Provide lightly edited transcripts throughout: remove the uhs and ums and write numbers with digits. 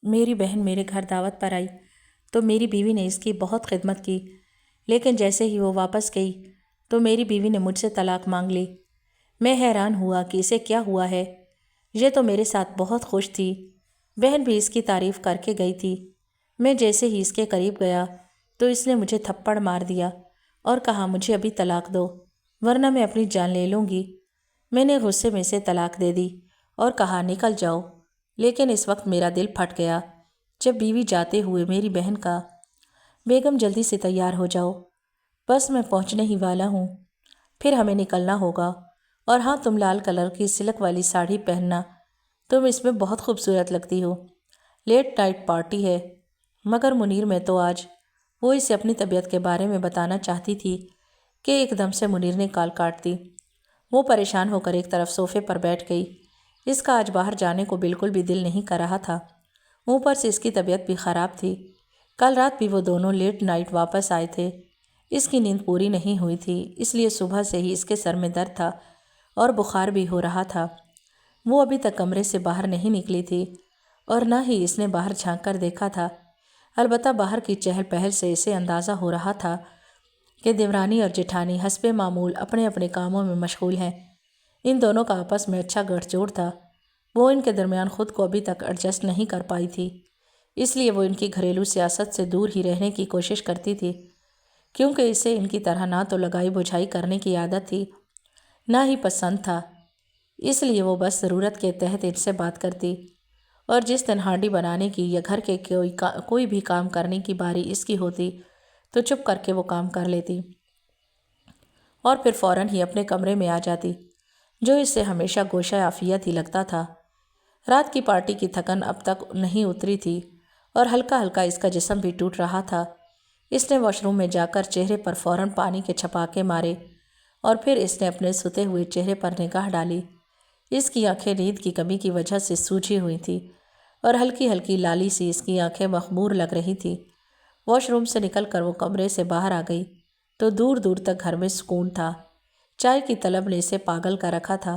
میری بہن میرے گھر دعوت پر آئی تو میری بیوی نے اس کی بہت خدمت کی، لیکن جیسے ہی وہ واپس گئی تو میری بیوی نے مجھ سے طلاق مانگ لی۔ میں حیران ہوا کہ اسے کیا ہوا ہے، یہ تو میرے ساتھ بہت خوش تھی، بہن بھی اس کی تعریف کر کے گئی تھی۔ میں جیسے ہی اس کے قریب گیا تو اس نے مجھے تھپڑ مار دیا اور کہا مجھے ابھی طلاق دو ورنہ میں اپنی جان لے لوں گی۔ میں نے غصے میں سے طلاق دے دی اور کہا نکل جاؤ، لیکن اس وقت میرا دل پھٹ گیا جب بیوی جاتے ہوئے میری بہن کا بیگم جلدی سے تیار ہو جاؤ، بس میں پہنچنے ہی والا ہوں، پھر ہمیں نکلنا ہوگا، اور ہاں تم لال کلر کی سلک والی ساڑی پہننا، تم اس میں بہت خوبصورت لگتی ہو، لیٹ نائٹ پارٹی ہے۔ مگر منیر میں تو آج وہ اسے اپنی طبیعت کے بارے میں بتانا چاہتی تھی کہ ایک دم سے منیر نے کال کاٹ دی۔ وہ پریشان ہو کر ایک طرف صوفے پر بیٹھ گئی۔ اس کا آج باہر جانے کو بالکل بھی دل نہیں کر رہا تھا، اوپر سے اس کی طبیعت بھی خراب تھی۔ کل رات بھی وہ دونوں لیٹ نائٹ واپس آئے تھے، اس کی نیند پوری نہیں ہوئی تھی، اس لیے صبح سے ہی اس کے سر میں درد تھا اور بخار بھی ہو رہا تھا۔ وہ ابھی تک کمرے سے باہر نہیں نکلی تھی اور نہ ہی اس نے باہر جھانک کر دیکھا تھا، البتہ باہر کی چہل پہل سے اسے اندازہ ہو رہا تھا کہ دیورانی اور جٹھانی حسب معمول اپنے اپنے کاموں میں مشغول ہیں۔ ان دونوں کا آپس میں اچھا گٹھ جوڑ تھا، وہ ان کے درمیان خود کو ابھی تک ایڈجسٹ نہیں کر پائی تھی، اس لیے وہ ان کی گھریلو سیاست سے دور ہی رہنے کی کوشش کرتی تھی، کیونکہ اسے ان کی طرح نہ تو لگائی بجھائی کرنے کی عادت تھی نہ ہی پسند تھا، اس لیے وہ بس ضرورت کے تحت ان سے بات کرتی، اور جس دن ہانڈی بنانے کی یا گھر کے کوئی بھی کام کرنے کی باری اس کی ہوتی تو چپ کر کے وہ کام کر لیتی اور پھر فوراً ہی اپنے کمرے میں آ جاتی، جو اس سے ہمیشہ گوشہ عافیت ہی لگتا تھا۔ رات کی پارٹی کی تھکن اب تک نہیں اتری تھی اور ہلکا ہلکا اس کا جسم بھی ٹوٹ رہا تھا۔ اس نے واش روم میں جا کر چہرے پر فوراً پانی کے چھپاکے مارے اور پھر اس نے اپنے سوتے ہوئے چہرے پر نگاہ ڈالی۔ اس کی آنکھیں نیند کی کمی کی وجہ سے سوجھی ہوئی تھیں اور ہلکی ہلکی لالی سی اس کی آنکھیں مخمور لگ رہی تھیں۔ واش روم سے نکل کر وہ کمرے سے باہر آ گئی تو دور دور تک گھر میں سکون تھا۔ چائے کی طلب نے اسے پاگل کر رکھا تھا۔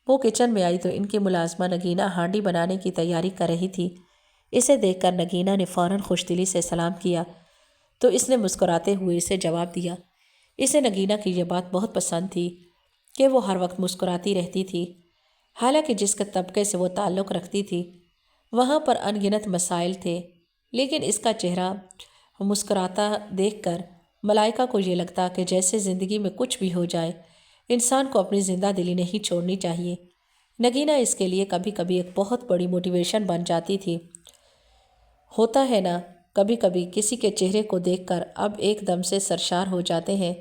وہ کچن میں آئی تو ان کی ملازمہ نگینہ ہانڈی بنانے کی تیاری کر رہی تھی۔ اسے دیکھ کر نگینہ نے فوراً خوش دلی سے سلام کیا تو اس نے مسکراتے ہوئے اسے جواب دیا۔ اسے نگینہ کی یہ بات بہت پسند تھی کہ وہ ہر وقت مسکراتی رہتی تھی، حالانکہ جس کے طبقے سے وہ تعلق رکھتی تھی وہاں پر ان گنت مسائل تھے، لیکن اس کا چہرہ مسکراتا دیکھ کر ملائکہ کو یہ لگتا کہ جیسے زندگی میں کچھ بھی ہو جائے انسان کو اپنی زندہ دلی نہیں چھوڑنی چاہیے۔ نگینہ اس کے لیے کبھی کبھی ایک بہت بڑی موٹیویشن بن جاتی تھی۔ ہوتا ہے نا، کبھی کبھی کسی کے چہرے کو دیکھ کر اب ایک دم سے سرشار ہو جاتے ہیں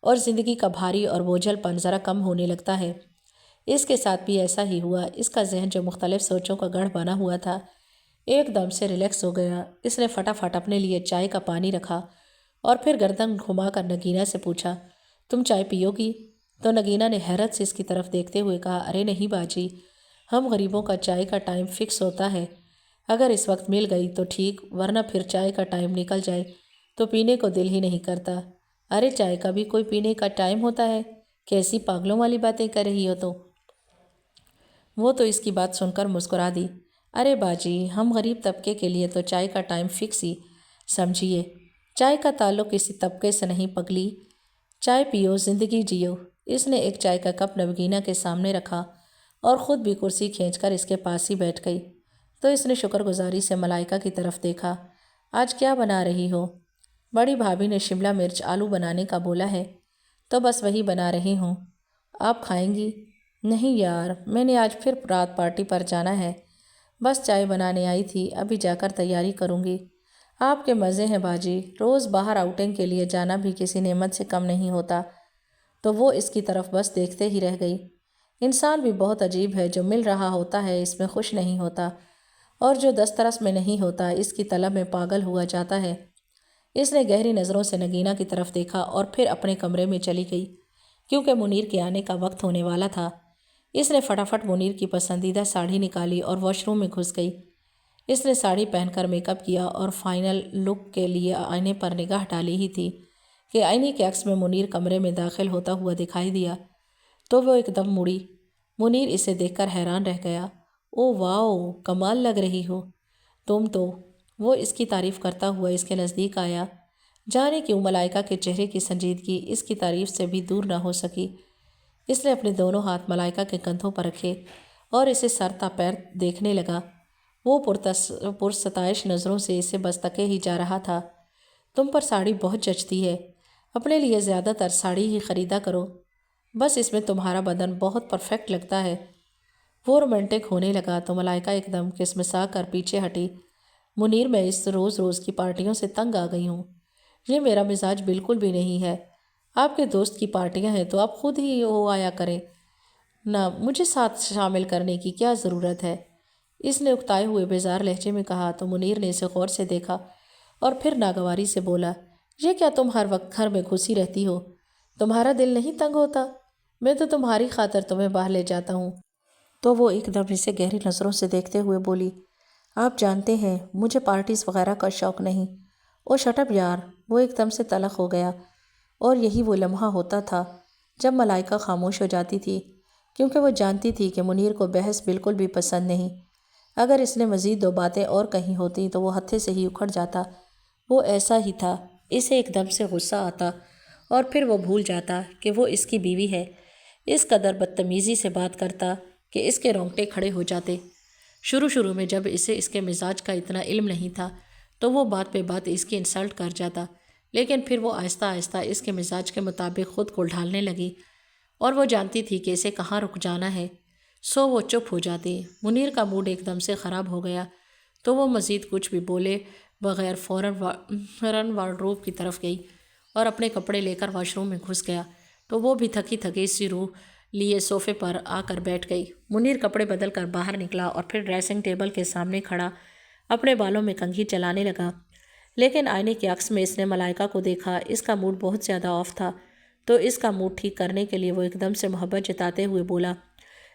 اور زندگی کا بھاری اور بوجھل پن ذرا کم ہونے لگتا ہے۔ اس کے ساتھ بھی ایسا ہی ہوا۔ اس کا ذہن جو مختلف سوچوں کا گڑھ بنا ہوا تھا ایک دم سے ریلیکس ہو گیا۔ اس نے فٹافٹ اپنے لیے چائے کا پانی رکھا اور پھر گردن گھما کر نگینہ سے پوچھا، تم چائے پیو گی؟ تو نگینہ نے حیرت سے اس کی طرف دیکھتے ہوئے کہا، ارے نہیں باجی، ہم غریبوں کا چائے کا ٹائم فکس ہوتا ہے، اگر اس وقت مل گئی تو ٹھیک، ورنہ پھر چائے کا ٹائم نکل جائے تو پینے کو دل ہی نہیں کرتا۔ ارے چائے کا بھی کوئی پینے کا ٹائم ہوتا ہے؟ کیسی پاگلوں والی باتیں کر رہی ہو تو؟ وہ تو اس کی بات سن کر مسکرا دی۔ ارے باجی، ہم غریب طبقے کے لیے تو چائے کا ٹائم فکس ہی سمجھیے، چائے کا تعلق کسی طبقے سے نہیں پگلی، چائے پیو زندگی جیو۔ اس نے ایک چائے کا کپ نگینہ کے سامنے رکھا اور خود بھی کرسی کھینچ کر اس کے پاس ہی بیٹھ گئی تو اس نے شکر گزاری سے ملائکہ کی طرف دیکھا۔ آج کیا بنا رہی ہو؟ بڑی بھابھی نے شملہ مرچ آلو بنانے کا بولا ہے تو بس وہی بنا رہی ہوں، آپ کھائیں گی؟ نہیں یار، میں نے آج پھر رات پارٹی پر جانا ہے، بس چائے بنانے آئی تھی، ابھی جا کر تیاری کروں گی۔ آپ کے مزے ہیں باجی، روز باہر آؤٹنگ کے لیے جانا بھی کسی نعمت سے کم نہیں ہوتا۔ تو وہ اس کی طرف بس دیکھتے ہی رہ گئی۔ انسان بھی بہت عجیب ہے، جو مل رہا ہوتا ہے اس میں خوش نہیں ہوتا اور جو دسترس میں نہیں ہوتا اس کی طلب میں پاگل ہوا جاتا ہے۔ اس نے گہری نظروں سے نگینہ کی طرف دیکھا اور پھر اپنے کمرے میں چلی گئی کیونکہ منیر کے آنے کا وقت ہونے والا تھا۔ اس نے فٹافٹ منیر کی پسندیدہ ساڑھی نکالی اور واش روم میں گھس گئی۔ اس نے ساڑھی پہن کر میک اپ کیا اور فائنل لک کے لیے آئینے پر نگاہ ڈالی ہی تھی کہ آئینے کے عکس میں منیر کمرے میں داخل ہوتا ہوا دکھائی دیا تو وہ ایک دم مڑی۔ منیر اسے دیکھ کر حیران رہ گیا۔ او واو، کمال لگ رہی ہو، تم تو وہ اس کی تعریف کرتا ہوا اس کے نزدیک آیا۔ جانے کیوں ملائکہ کے چہرے کی سنجیدگی اس کی تعریف سے بھی دور نہ ہو سکی۔ اس نے اپنے دونوں ہاتھ ملائکہ کے کندھوں پر رکھے اور اسے سر تا پیر دیکھنے لگا۔ وہ پرستائش نظروں سے اسے بس تکے ہی جا رہا تھا۔ تم پر ساڑی بہت جچتی ہے، اپنے لیے زیادہ تر ساڑی ہی خریدا کرو، بس اس میں تمہارا بدن بہت پرفیکٹ لگتا ہے۔ وہ رومانٹک ہونے لگا تو ملائکہ ایک دم کسمسا کر پیچھے ہٹی۔ منیر، میں اس روز روز کی پارٹیوں سے تنگ آ گئی ہوں، یہ میرا مزاج بالکل بھی نہیں ہے۔ آپ کے دوست کی پارٹیاں ہیں تو آپ خود ہی ہو آیا کریں نہ، مجھے ساتھ شامل کرنے کی کیا ضرورت ہے؟ اس نے اکتائے ہوئے بیزار لہجے میں کہا تو منیر نے اسے غور سے دیکھا اور پھر ناگواری سے بولا، یہ کیا تم ہر وقت گھر میں گھسی رہتی ہو؟ تمہارا دل نہیں تنگ ہوتا؟ میں تو تمہاری خاطر تمہیں باہر لے جاتا ہوں۔ تو وہ ایک دم اسے گہری نظروں سے دیکھتے ہوئے بولی، آپ جانتے ہیں مجھے پارٹیز وغیرہ کا شوق نہیں۔ او شٹ اپ یار! وہ ایک دم سے تلخ ہو گیا، اور یہی وہ لمحہ ہوتا تھا جب ملائکہ خاموش ہو جاتی تھی، کیونکہ وہ جانتی تھی کہ منیر کو بحث بالکل بھی پسند نہیں۔ اگر اس نے مزید 2 باتیں اور کہیں ہوتی تو وہ ہتھے سے ہی اکھڑ جاتا۔ وہ ایسا ہی تھا، اسے ایک دم سے غصہ آتا اور پھر وہ بھول جاتا کہ وہ اس کی بیوی ہے، اس قدر بدتمیزی سے بات کرتا کہ اس کے رونگٹے کھڑے ہو جاتے۔ شروع میں جب اسے اس کے مزاج کا اتنا علم نہیں تھا تو وہ بات پہ بات اس کی انسلٹ کر جاتا، لیکن پھر وہ آہستہ آہستہ اس کے مزاج کے مطابق خود کو ڈھالنے لگی اور وہ جانتی تھی کہ اسے کہاں رک جانا ہے، سو وہ چپ ہو جاتی۔ منیر کا موڈ ایک دم سے خراب ہو گیا تو وہ مزید کچھ بھی بولے بغیر فوراً وارڈروب کی طرف گئی اور اپنے کپڑے لے کر واش روم میں گھس گیا تو وہ بھی تھکی تھکی سی روح لیے صوفے پر آ کر بیٹھ گئی۔ منیر کپڑے بدل کر باہر نکلا اور پھر ڈریسنگ ٹیبل کے سامنے کھڑا اپنے بالوں میں کنگھی چلانے لگا، لیکن آئینے کے عکس میں اس نے ملائکہ کو دیکھا۔ اس کا موڈ بہت زیادہ آف تھا تو اس کا موڈ ٹھیک کرنے کے لیے وہ ایک دم سے محبت جتاتے ہوئے بولا،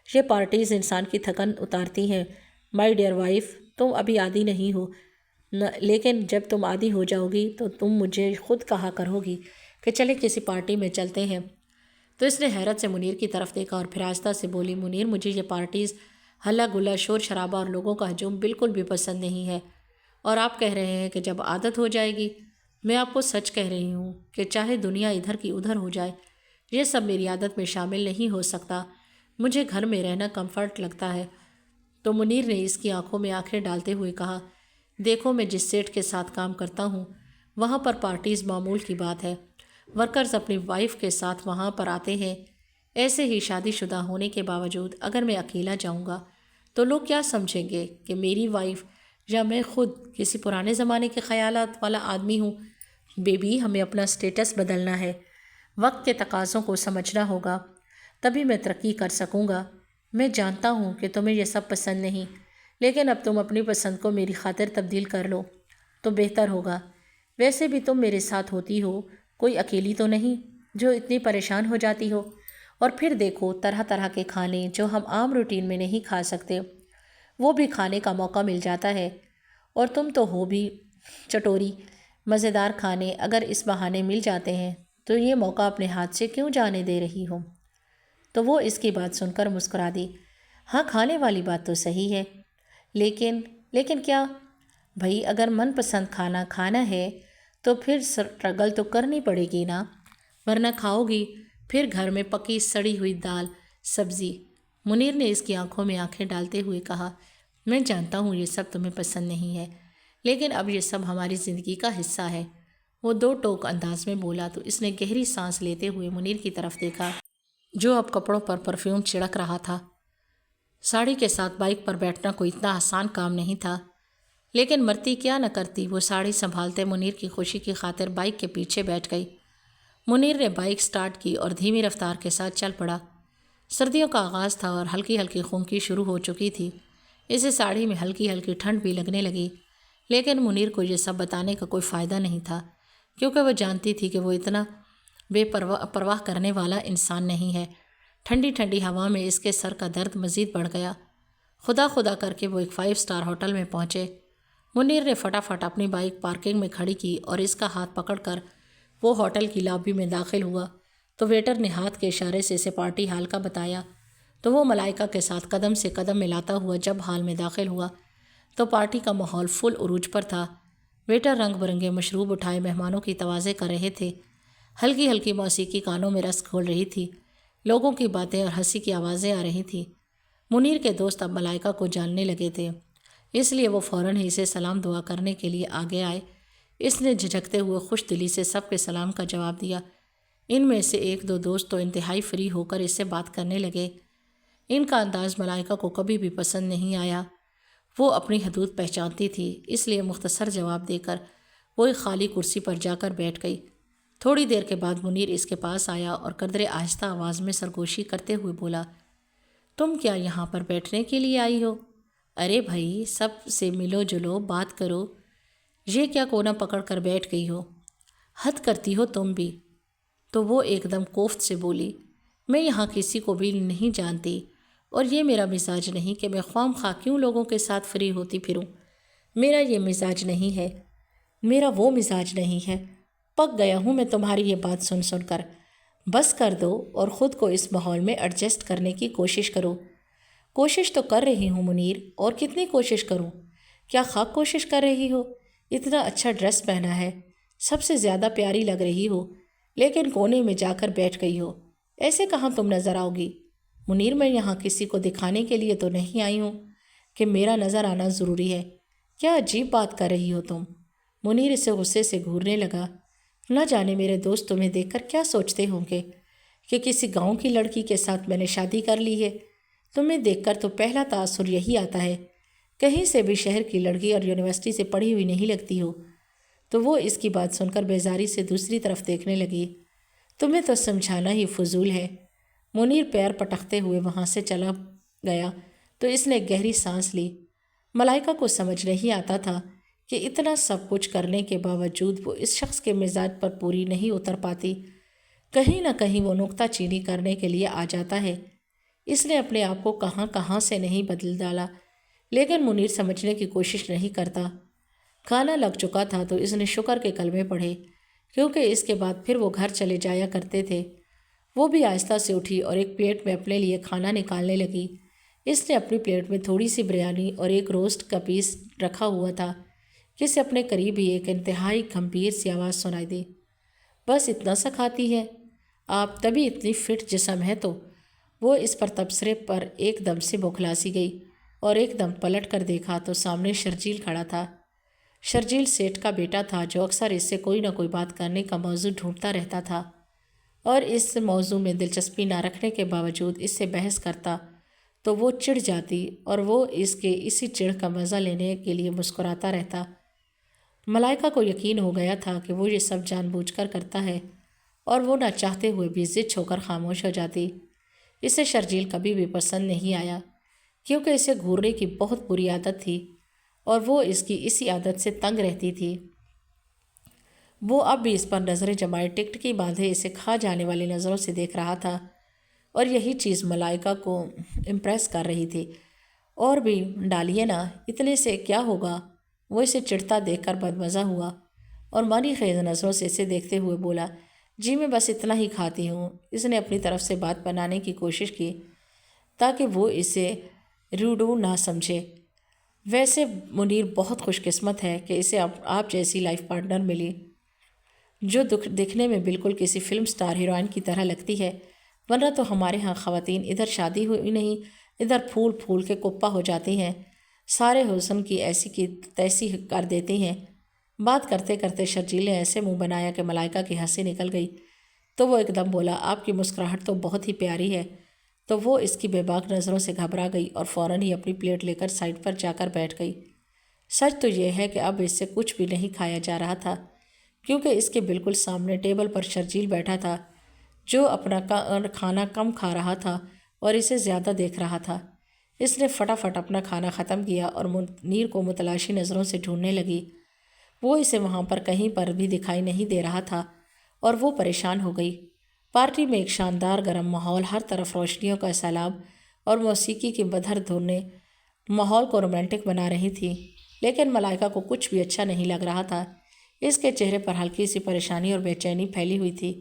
یہ پارٹیز انسان کی تھکن اتارتی ہیں مائی ڈیئر وائف، تم ابھی عادی نہیں ہو، لیکن جب تم عادی ہو جاؤ گی تو تم مجھے خود کہا کرو گی کہ چلے کسی پارٹی میں چلتے ہیں۔ تو اس نے حیرت سے منیر کی طرف دیکھا اور پھر آہستہ سے بولی، منیر، مجھے یہ پارٹیز، ہلہ گلا، شور شرابہ اور لوگوں کا ہجوم بالکل بھی پسند نہیں ہے، اور آپ کہہ رہے ہیں کہ جب عادت ہو جائے گی، میں آپ کو سچ کہہ رہی ہوں کہ چاہے دنیا ادھر کی ادھر ہو جائے، یہ سب میری عادت میں شامل نہیں ہو سکتا، مجھے گھر میں رہنا کمفرٹ لگتا ہے۔ تو منیر نے اس کی آنکھوں میں آنکھیں ڈالتے ہوئے کہا، دیکھو میں جس سیٹ کے ساتھ کام کرتا ہوں وہاں پر پارٹیز معمول کی بات ہے، ورکرز اپنی وائف کے ساتھ وہاں پر آتے ہیں، ایسے ہی شادی شدہ ہونے کے باوجود اگر میں اکیلا جاؤں گا تو لوگ کیا سمجھیں گے کہ میری وائف یا میں خود کسی پرانے زمانے کے خیالات والا آدمی ہوں۔ بیبی، ہمیں اپنا سٹیٹس بدلنا ہے، وقت کے تقاضوں کو سمجھنا ہوگا، تبھی میں ترقی کر سکوں گا۔ میں جانتا ہوں کہ تمہیں یہ سب پسند نہیں، لیکن اب تم اپنی پسند کو میری خاطر تبدیل کر لو تو بہتر ہوگا۔ ویسے بھی تم میرے ساتھ ہوتی ہو، کوئی اکیلی تو نہیں جو اتنی پریشان ہو جاتی ہو، اور پھر دیکھو طرح طرح کے کھانے جو ہم عام روٹین میں نہیں کھا سکتے وہ بھی کھانے کا موقع مل جاتا ہے، اور تم تو ہو بھی چٹوری، مزیدار کھانے اگر اس بہانے مل جاتے ہیں تو یہ موقع اپنے ہاتھ سے کیوں جانے دے رہی ہو؟ تو وہ اس کی بات سن کر مسکرا دی۔ ہاں، کھانے والی بات تو صحیح ہے، لیکن کیا بھئی، اگر من پسند کھانا کھانا ہے تو پھر سٹرگل تو کرنی پڑے گی نا، ورنہ کھاؤ گی پھر گھر میں پکی سڑی ہوئی دال سبزی۔ منیر نے اس کی آنکھوں میں آنکھیں ڈالتے ہوئے کہا، میں جانتا ہوں یہ سب تمہیں پسند نہیں ہے، لیکن اب یہ سب ہماری زندگی کا حصہ ہے۔ وہ 2 ٹوک انداز میں بولا تو اس نے گہری سانس لیتے ہوئے منیر کی طرف دیکھا جو اب کپڑوں پر پرفیوم چھڑک رہا تھا۔ ساڑی کے ساتھ بائک پر بیٹھنا کوئی اتنا آسان کام نہیں تھا، لیکن مرتی کیا نہ کرتی، وہ ساڑی سنبھالتے منیر کی خوشی کی خاطر بائک کے پیچھے بیٹھ گئی۔ منیر نے بائک سٹارٹ کی اور دھیمی رفتار کے ساتھ چل پڑا۔ سردیوں کا آغاز تھا اور ہلکی ہلکی خونکی شروع ہو چکی تھی، اسے ساڑی میں ہلکی ہلکی ٹھنڈ بھی لگنے لگی، لیکن منیر کو یہ سب بتانے کا کوئی فائدہ نہیں تھا، کیونکہ وہ جانتی تھی کہ وہ اتنا بے پرواہ کرنے والا انسان نہیں ہے۔ ٹھنڈی ٹھنڈی ہوا میں اس کے سر کا درد مزید بڑھ گیا۔ خدا خدا کر کے وہ ایک 5 اسٹار ہوٹل میں پہنچے۔ منیر نے فٹافٹ اپنی بائک پارکنگ میں کھڑی کی اور اس کا ہاتھ پکڑ کر وہ ہوٹل کی لابی میں داخل ہوا تو ویٹر نے ہاتھ کے اشارے سے اسے پارٹی ہال کا بتایا، تو وہ ملائکہ کے ساتھ قدم سے قدم ملاتا ہوا جب ہال میں داخل ہوا تو پارٹی کا ماحول فل عروج پر تھا۔ ویٹر رنگ برنگے مشروب اٹھائے مہمانوں کی توازے کر رہے تھے۔ ہلکی ہلکی موسیقی کانوں میں رس گھول رہی تھی۔ لوگوں کی باتیں اور ہنسی کی آوازیں آ رہی تھیں۔ منیر کے دوست اب ملائکہ کو جاننے لگے تھے، اس لیے وہ فوراً ہی اسے سلام دعا کرنے کے لیے آگے آئے۔ اس نے جھجکتے ہوئے خوش دلی سے سب کے سلام کا جواب دیا۔ ان میں سے ایک دو دوست تو انتہائی فری ہو کر اس سے بات کرنے لگے۔ ان کا انداز ملائکہ کو کبھی بھی پسند نہیں آیا۔ وہ اپنی حدود پہچانتی تھی، اس لیے مختصر جواب دے کر وہ ایک خالی کرسی پر جا کر بیٹھ گئی۔ تھوڑی دیر کے بعد منیر اس کے پاس آیا اور قدرے آہستہ آواز میں سرگوشی کرتے ہوئے بولا، تم کیا یہاں پر بیٹھنے کے لیے آئی ہو؟ ارے بھائی، سب سے ملو جلو، بات کرو، یہ کیا کونا پکڑ کر بیٹھ گئی ہو؟ حد کرتی ہو تم بھی۔ تو وہ ایک دم کوفت سے بولی، میں یہاں کسی کو بھی نہیں جانتی، اور یہ میرا مزاج نہیں کہ میں خواہ مخواہ کیوں لوگوں کے ساتھ فری ہوتی پھروں۔ میرا یہ مزاج نہیں ہے، میرا وہ مزاج نہیں ہے۔ پک گیا ہوں میں تمہاری یہ بات سن سن کر۔ بس کر دو اور خود کو اس ماحول میں ایڈجسٹ کرنے کی کوشش کرو۔ کوشش تو کر رہی ہوں منیر، اور کتنی کوشش کروں؟ کیا خاک کوشش کر رہی ہو؟ اتنا اچھا ڈریس پہنا ہے، سب سے زیادہ پیاری لگ رہی ہو، لیکن کونے میں جا کر بیٹھ گئی ہو۔ ایسے کہاں تم نظر آؤ گی؟ منیر، میں یہاں کسی کو دکھانے کے لیے تو نہیں آئی ہوں کہ میرا نظر آنا ضروری ہے۔ کیا عجیب بات کر رہی ہو تم؟ منیر اسے غصے سے گھورنے لگا۔ نہ جانے میرے دوست تمہیں دیکھ کر کیا سوچتے ہوں گے کہ کسی گاؤں کی لڑکی کے ساتھ میں نے شادی کر لی ہے۔ تمہیں دیکھ کر تو پہلا تاثر یہی آتا ہے، کہیں سے بھی شہر کی لڑکی اور یونیورسٹی سے پڑھی ہوئی نہیں لگتی ہو۔ تو وہ اس کی بات سن کر بیزاری سے دوسری طرف دیکھنے لگی۔ تمہیں تو سمجھانا ہی فضول ہے۔ منیر پیر پٹکتے ہوئے وہاں سے چلا گیا تو اس نے گہری سانس لی۔ ملائکہ کو سمجھ نہیں آتا تھا کہ اتنا سب کچھ کرنے کے باوجود وہ اس شخص کے مزاج پر پوری نہیں اتر پاتی۔ کہیں نہ کہیں وہ نکتہ چینی کرنے کے لیے آ جاتا ہے۔ اس نے اپنے آپ کو کہاں کہاں سے نہیں بدل ڈالا، لیکن منیر سمجھنے کی کوشش نہیں کرتا۔ کھانا لگ چکا تھا تو اس نے شکر کے کلمے پڑھے، کیونکہ اس کے بعد پھر وہ گھر چلے جایا کرتے تھے۔ وہ بھی آہستہ سے اٹھی اور ایک پلیٹ میں اپنے لیے کھانا نکالنے لگی۔ اس نے اپنی پلیٹ میں تھوڑی سی بریانی اور ایک روسٹ کا پیس رکھا ہوا تھا کہ اسے اپنے قریب ہی ایک انتہائی گھمبیر سی آواز سنائی دی، بس اتنا سا کھاتی ہے آپ؟ تبھی اتنی فٹ جسم ہے تو؟ وہ اس پر تبصرے پر ایک دم سے بوکھلا سی گئی اور ایک دم پلٹ کر دیکھا تو سامنے شرجیل کھڑا تھا۔ شرجیل سیٹھ کا بیٹا تھا، جو اکثر اس سے کوئی نہ کوئی بات کرنے کا موضوع ڈھونڈتا رہتا تھا، اور اس موضوع میں دلچسپی نہ رکھنے کے باوجود اس سے بحث کرتا تو وہ چڑ جاتی اور وہ اس کے اسی چڑ کا مزہ لینے کے لیے مسکراتا رہتا۔ ملائکہ کو یقین ہو گیا تھا کہ وہ یہ سب جان بوجھ کر کرتا ہے، اور وہ نہ چاہتے ہوئے بھی ضد ہو کر خاموش ہو جاتی۔ اسے شرجیل کبھی بھی پسند نہیں آیا، کیونکہ اسے گھورنے کی بہت بری عادت تھی اور وہ اس کی اسی عادت سے تنگ رہتی تھی۔ وہ اب بھی اس پر نظریں جمائے ٹکٹکی باندھے اسے کھا جانے والی نظروں سے دیکھ رہا تھا، اور یہی چیز ملائکہ کو امپریس کر رہی تھی۔ اور بھی ڈالیے نا، اتنے سے کیا ہوگا؟ وہ اسے چڑھتا دیکھ کر بدمزہ ہوا اور مانی خیز نظروں سے اسے دیکھتے ہوئے بولا، جی میں بس اتنا ہی کھاتی ہوں۔ اس نے اپنی طرف سے بات بنانے کی کوشش کی تاکہ وہ اسے روڈو نہ سمجھے۔ ویسے منیر بہت خوش قسمت ہے کہ اسے آپ جیسی لائف پارٹنر ملی، جو دکھنے میں بالکل کسی فلم سٹار ہیروئن کی طرح لگتی ہے، ورنہ تو ہمارے ہاں خواتین ادھر شادی ہوئی نہیں، ادھر پھول پھول کے کپا ہو جاتی ہیں، سارے حسن کی ایسی کی تیسی کر دیتی ہیں۔ بات کرتے کرتے شرجیل نے ایسے منہ بنایا کہ ملائکہ کی ہنسی نکل گئی، تو وہ ایک دم بولا، آپ کی مسکراہٹ تو بہت ہی پیاری ہے۔ تو وہ اس کی بے باک نظروں سے گھبرا گئی اور فوراً ہی اپنی پلیٹ لے کر سائڈ پر جا کر بیٹھ گئی۔ سچ تو یہ ہے کہ اب اس سے کچھ بھی نہیں کھایا جا رہا تھا، کیونکہ اس کے بالکل سامنے ٹیبل پر شرجیل بیٹھا تھا، جو اپنا کھانا کم کھا رہا تھا اور اسے زیادہ دیکھ رہا تھا۔ اس نے فٹافٹ اپنا کھانا ختم کیا اور منیر کو متلاشی نظروں سے ڈھونڈنے لگی۔ وہ اسے وہاں پر کہیں پر بھی دکھائی نہیں دے رہا تھا اور وہ پریشان ہو گئی۔ پارٹی میں ایک شاندار گرم ماحول، ہر طرف روشنیوں کا سیلاب اور موسیقی کی بدھر دھنیں ماحول کو رومانٹک بنا رہی تھی، لیکن ملائکہ کو کچھ بھی اچھا نہیں لگ رہا تھا۔ اس کے چہرے پر ہلکی سی پریشانی اور بے چینی پھیلی ہوئی تھی۔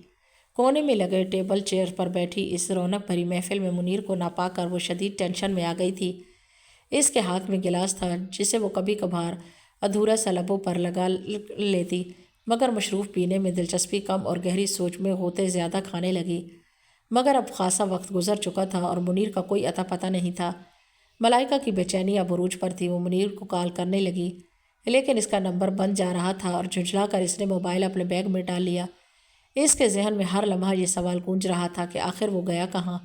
کونے میں لگے ٹیبل چیئر پر بیٹھی اس رونق بھری محفل میں منیر کو نہ پا کر وہ شدید ٹینشن میں آ گئی تھی۔ اس کے ہاتھ میں گلاس تھا جسے وہ کبھی کبھار ادھورا سا لبوں پر لگا لیتی، مگر مشروب پینے میں دلچسپی کم اور گہری سوچ میں ہوتے زیادہ کھانے لگی۔ مگر اب خاصا وقت گزر چکا تھا اور منیر کا کوئی اتا پتہ نہیں تھا۔ ملائکہ کی بے چینی اب عروج پر تھی۔ وہ منیر کو کال کرنے لگی، لیکن اس کا نمبر بند جا رہا تھا اور جھنجھلا کر اس نے موبائل اپنے بیگ میں ڈال لیا۔ اس کے ذہن میں ہر لمحہ یہ سوال گونج رہا تھا کہ آخر وہ گیا کہاں؟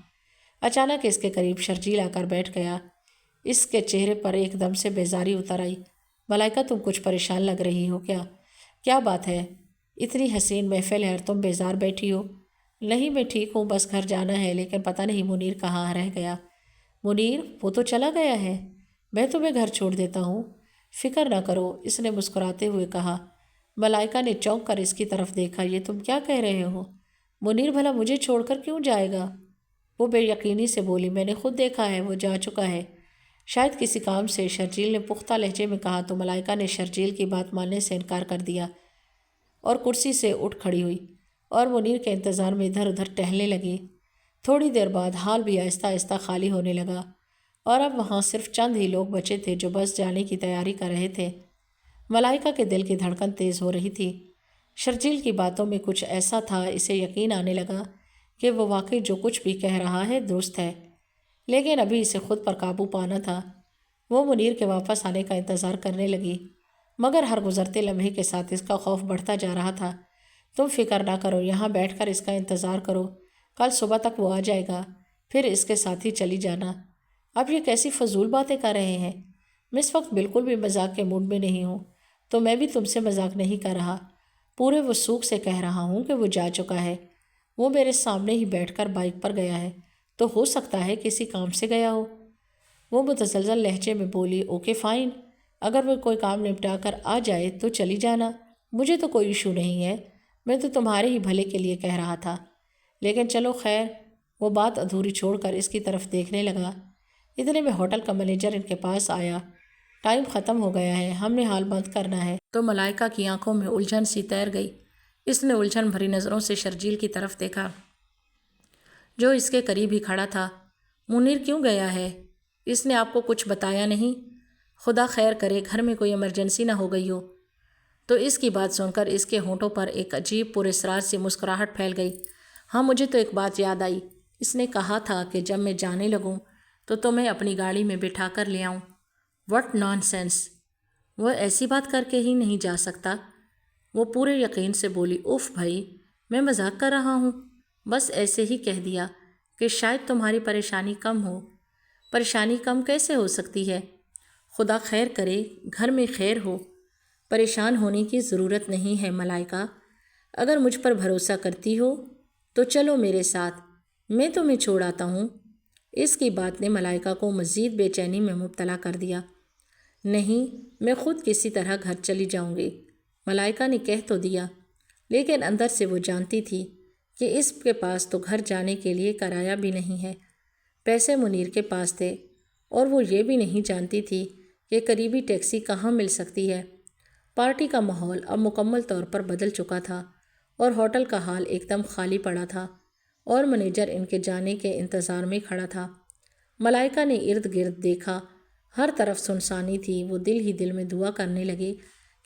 اچانک اس کے قریب شرجیل آ کر بیٹھ گیا۔ اس کے چہرے پر ایک دم سے بیزاری اتر آئی۔ ملائکہ تم کچھ پریشان لگ رہی ہو کیا؟ کیا بات ہے؟ اتنی حسین محفل ہے اور تم بیزار بیٹھی ہو؟ نہیں میں ٹھیک ہوں، بس گھر جانا ہے، لیکن پتہ نہیں منیر کہاں رہ گیا۔ منیر؟ وہ تو چلا گیا ہے، میں تمہیں گھر چھوڑ دیتا ہوں، فکر نہ کرو، اس نے مسکراتے ہوئے کہا۔ ملائکہ نے چونک کر اس کی طرف دیکھا۔ یہ تم کیا کہہ رہے ہو؟ منیر بھلا مجھے چھوڑ کر کیوں جائے گا؟ وہ بے یقینی سے بولی۔ میں نے خود دیکھا ہے، وہ جا چکا ہے، شاید کسی کام سے، شرجیل نے پختہ لہجے میں کہا تو ملائکہ نے شرجیل کی بات ماننے سے انکار کر دیا اور کرسی سے اٹھ کھڑی ہوئی اور منیر کے انتظار میں ادھر ادھر ٹہلنے لگی۔ تھوڑی دیر بعد ہال بھی آہستہ آہستہ خالی ہونے لگا اور اب وہاں صرف چند ہی لوگ بچے تھے جو بس جانے کی تیاری کر رہے تھے۔ ملائکہ کے دل کی دھڑکن تیز ہو رہی تھی۔ شرجیل کی باتوں میں کچھ ایسا تھا، اسے یقین آنے لگا کہ وہ واقعی جو کچھ بھی کہہ رہا ہے درست ہے، لیکن ابھی اسے خود پر قابو پانا تھا۔ وہ منیر کے واپس آنے کا انتظار کرنے لگی، مگر ہر گزرتے لمحے کے ساتھ اس کا خوف بڑھتا جا رہا تھا۔ تم فکر نہ کرو، یہاں بیٹھ کر اس کا انتظار کرو، کل صبح تک وہ آ جائے گا، پھر اس کے ساتھ ہی چلی جانا۔ اب یہ کیسی فضول باتیں کر رہے ہیں؟ میں اس وقت بالکل بھی مذاق کے موڈ میں نہیں ہوں، تو میں بھی تم سے مذاق نہیں کر رہا، پورے وثوق سے کہہ رہا ہوں کہ وہ جا چکا ہے۔ وہ میرے سامنے ہی بیٹھ کر بائک پر گیا ہے، تو ہو سکتا ہے کسی کام سے گیا ہو۔ وہ متزلزل لہجے میں بولی۔ اوکے فائن، اگر وہ کوئی کام نپٹا کر آ جائے تو چلی جانا، مجھے تو کوئی ایشو نہیں ہے، میں تو تمہارے ہی بھلے کے لیے کہہ رہا تھا، لیکن چلو خیر۔ وہ بات ادھوری چھوڑ کر اس کی طرف دیکھنے لگا۔ اتنے میں ہوٹل کا مینیجر ان کے پاس آیا۔ ٹائم ختم ہو گیا ہے، ہم نے ہال بند کرنا ہے۔ تو ملائکہ کی آنکھوں میں الجھن سی تیر گئی۔ اس نے الجھن بھری نظروں سے شرجیل کی طرف دیکھا جو اس کے قریب ہی کھڑا تھا۔ منیر کیوں گیا ہے؟ اس نے آپ کو کچھ بتایا نہیں؟ خدا خیر کرے گھر میں کوئی ایمرجنسی نہ ہو گئی ہو۔ تو اس کی بات سن کر اس کے ہونٹوں پر ایک عجیب پراسرار سی مسکراہٹ پھیل گئی۔ ہاں مجھے تو ایک بات یاد آئی، اس نے کہا تھا کہ جب میں جانے لگوں تو تمہیں اپنی گاڑی میں بٹھا کر لے آؤں۔ What naan sense! وہ ایسی بات کر کے ہی نہیں جا سکتا۔ وہ پورے یقین سے بولی۔ اوف بھائی، میں مذاق کر رہا ہوں، بس ایسے ہی کہہ دیا کہ شاید تمہاری پریشانی کم ہو۔ پریشانی کم کیسے ہو سکتی ہے؟ خدا خیر کرے گھر میں خیر ہو۔ پریشان ہونے کی ضرورت نہیں ہے ملائکہ، اگر مجھ پر بھروسہ کرتی ہو تو چلو میرے ساتھ، میں تمہیں چھوڑ آتا ہوں۔ اس کی بات نے ملائکہ کو مزید بے چینی میں مبتلا کر دیا۔ نہیں، میں خود کسی طرح گھر چلی جاؤں گی، ملائکہ نے کہہ تو دیا، لیکن اندر سے وہ جانتی تھی کہ اس کے پاس تو گھر جانے کے لیے کرایہ بھی نہیں ہے۔ پیسے منیر کے پاس تھے اور وہ یہ بھی نہیں جانتی تھی کہ قریبی ٹیکسی کہاں مل سکتی ہے۔ پارٹی کا ماحول اب مکمل طور پر بدل چکا تھا اور ہوٹل کا حال ایک دم خالی پڑا تھا اور مینیجر ان کے جانے کے انتظار میں کھڑا تھا۔ ملائکہ نے ارد گرد دیکھا، ہر طرف سنسانی تھی۔ وہ دل ہی دل میں دعا کرنے لگی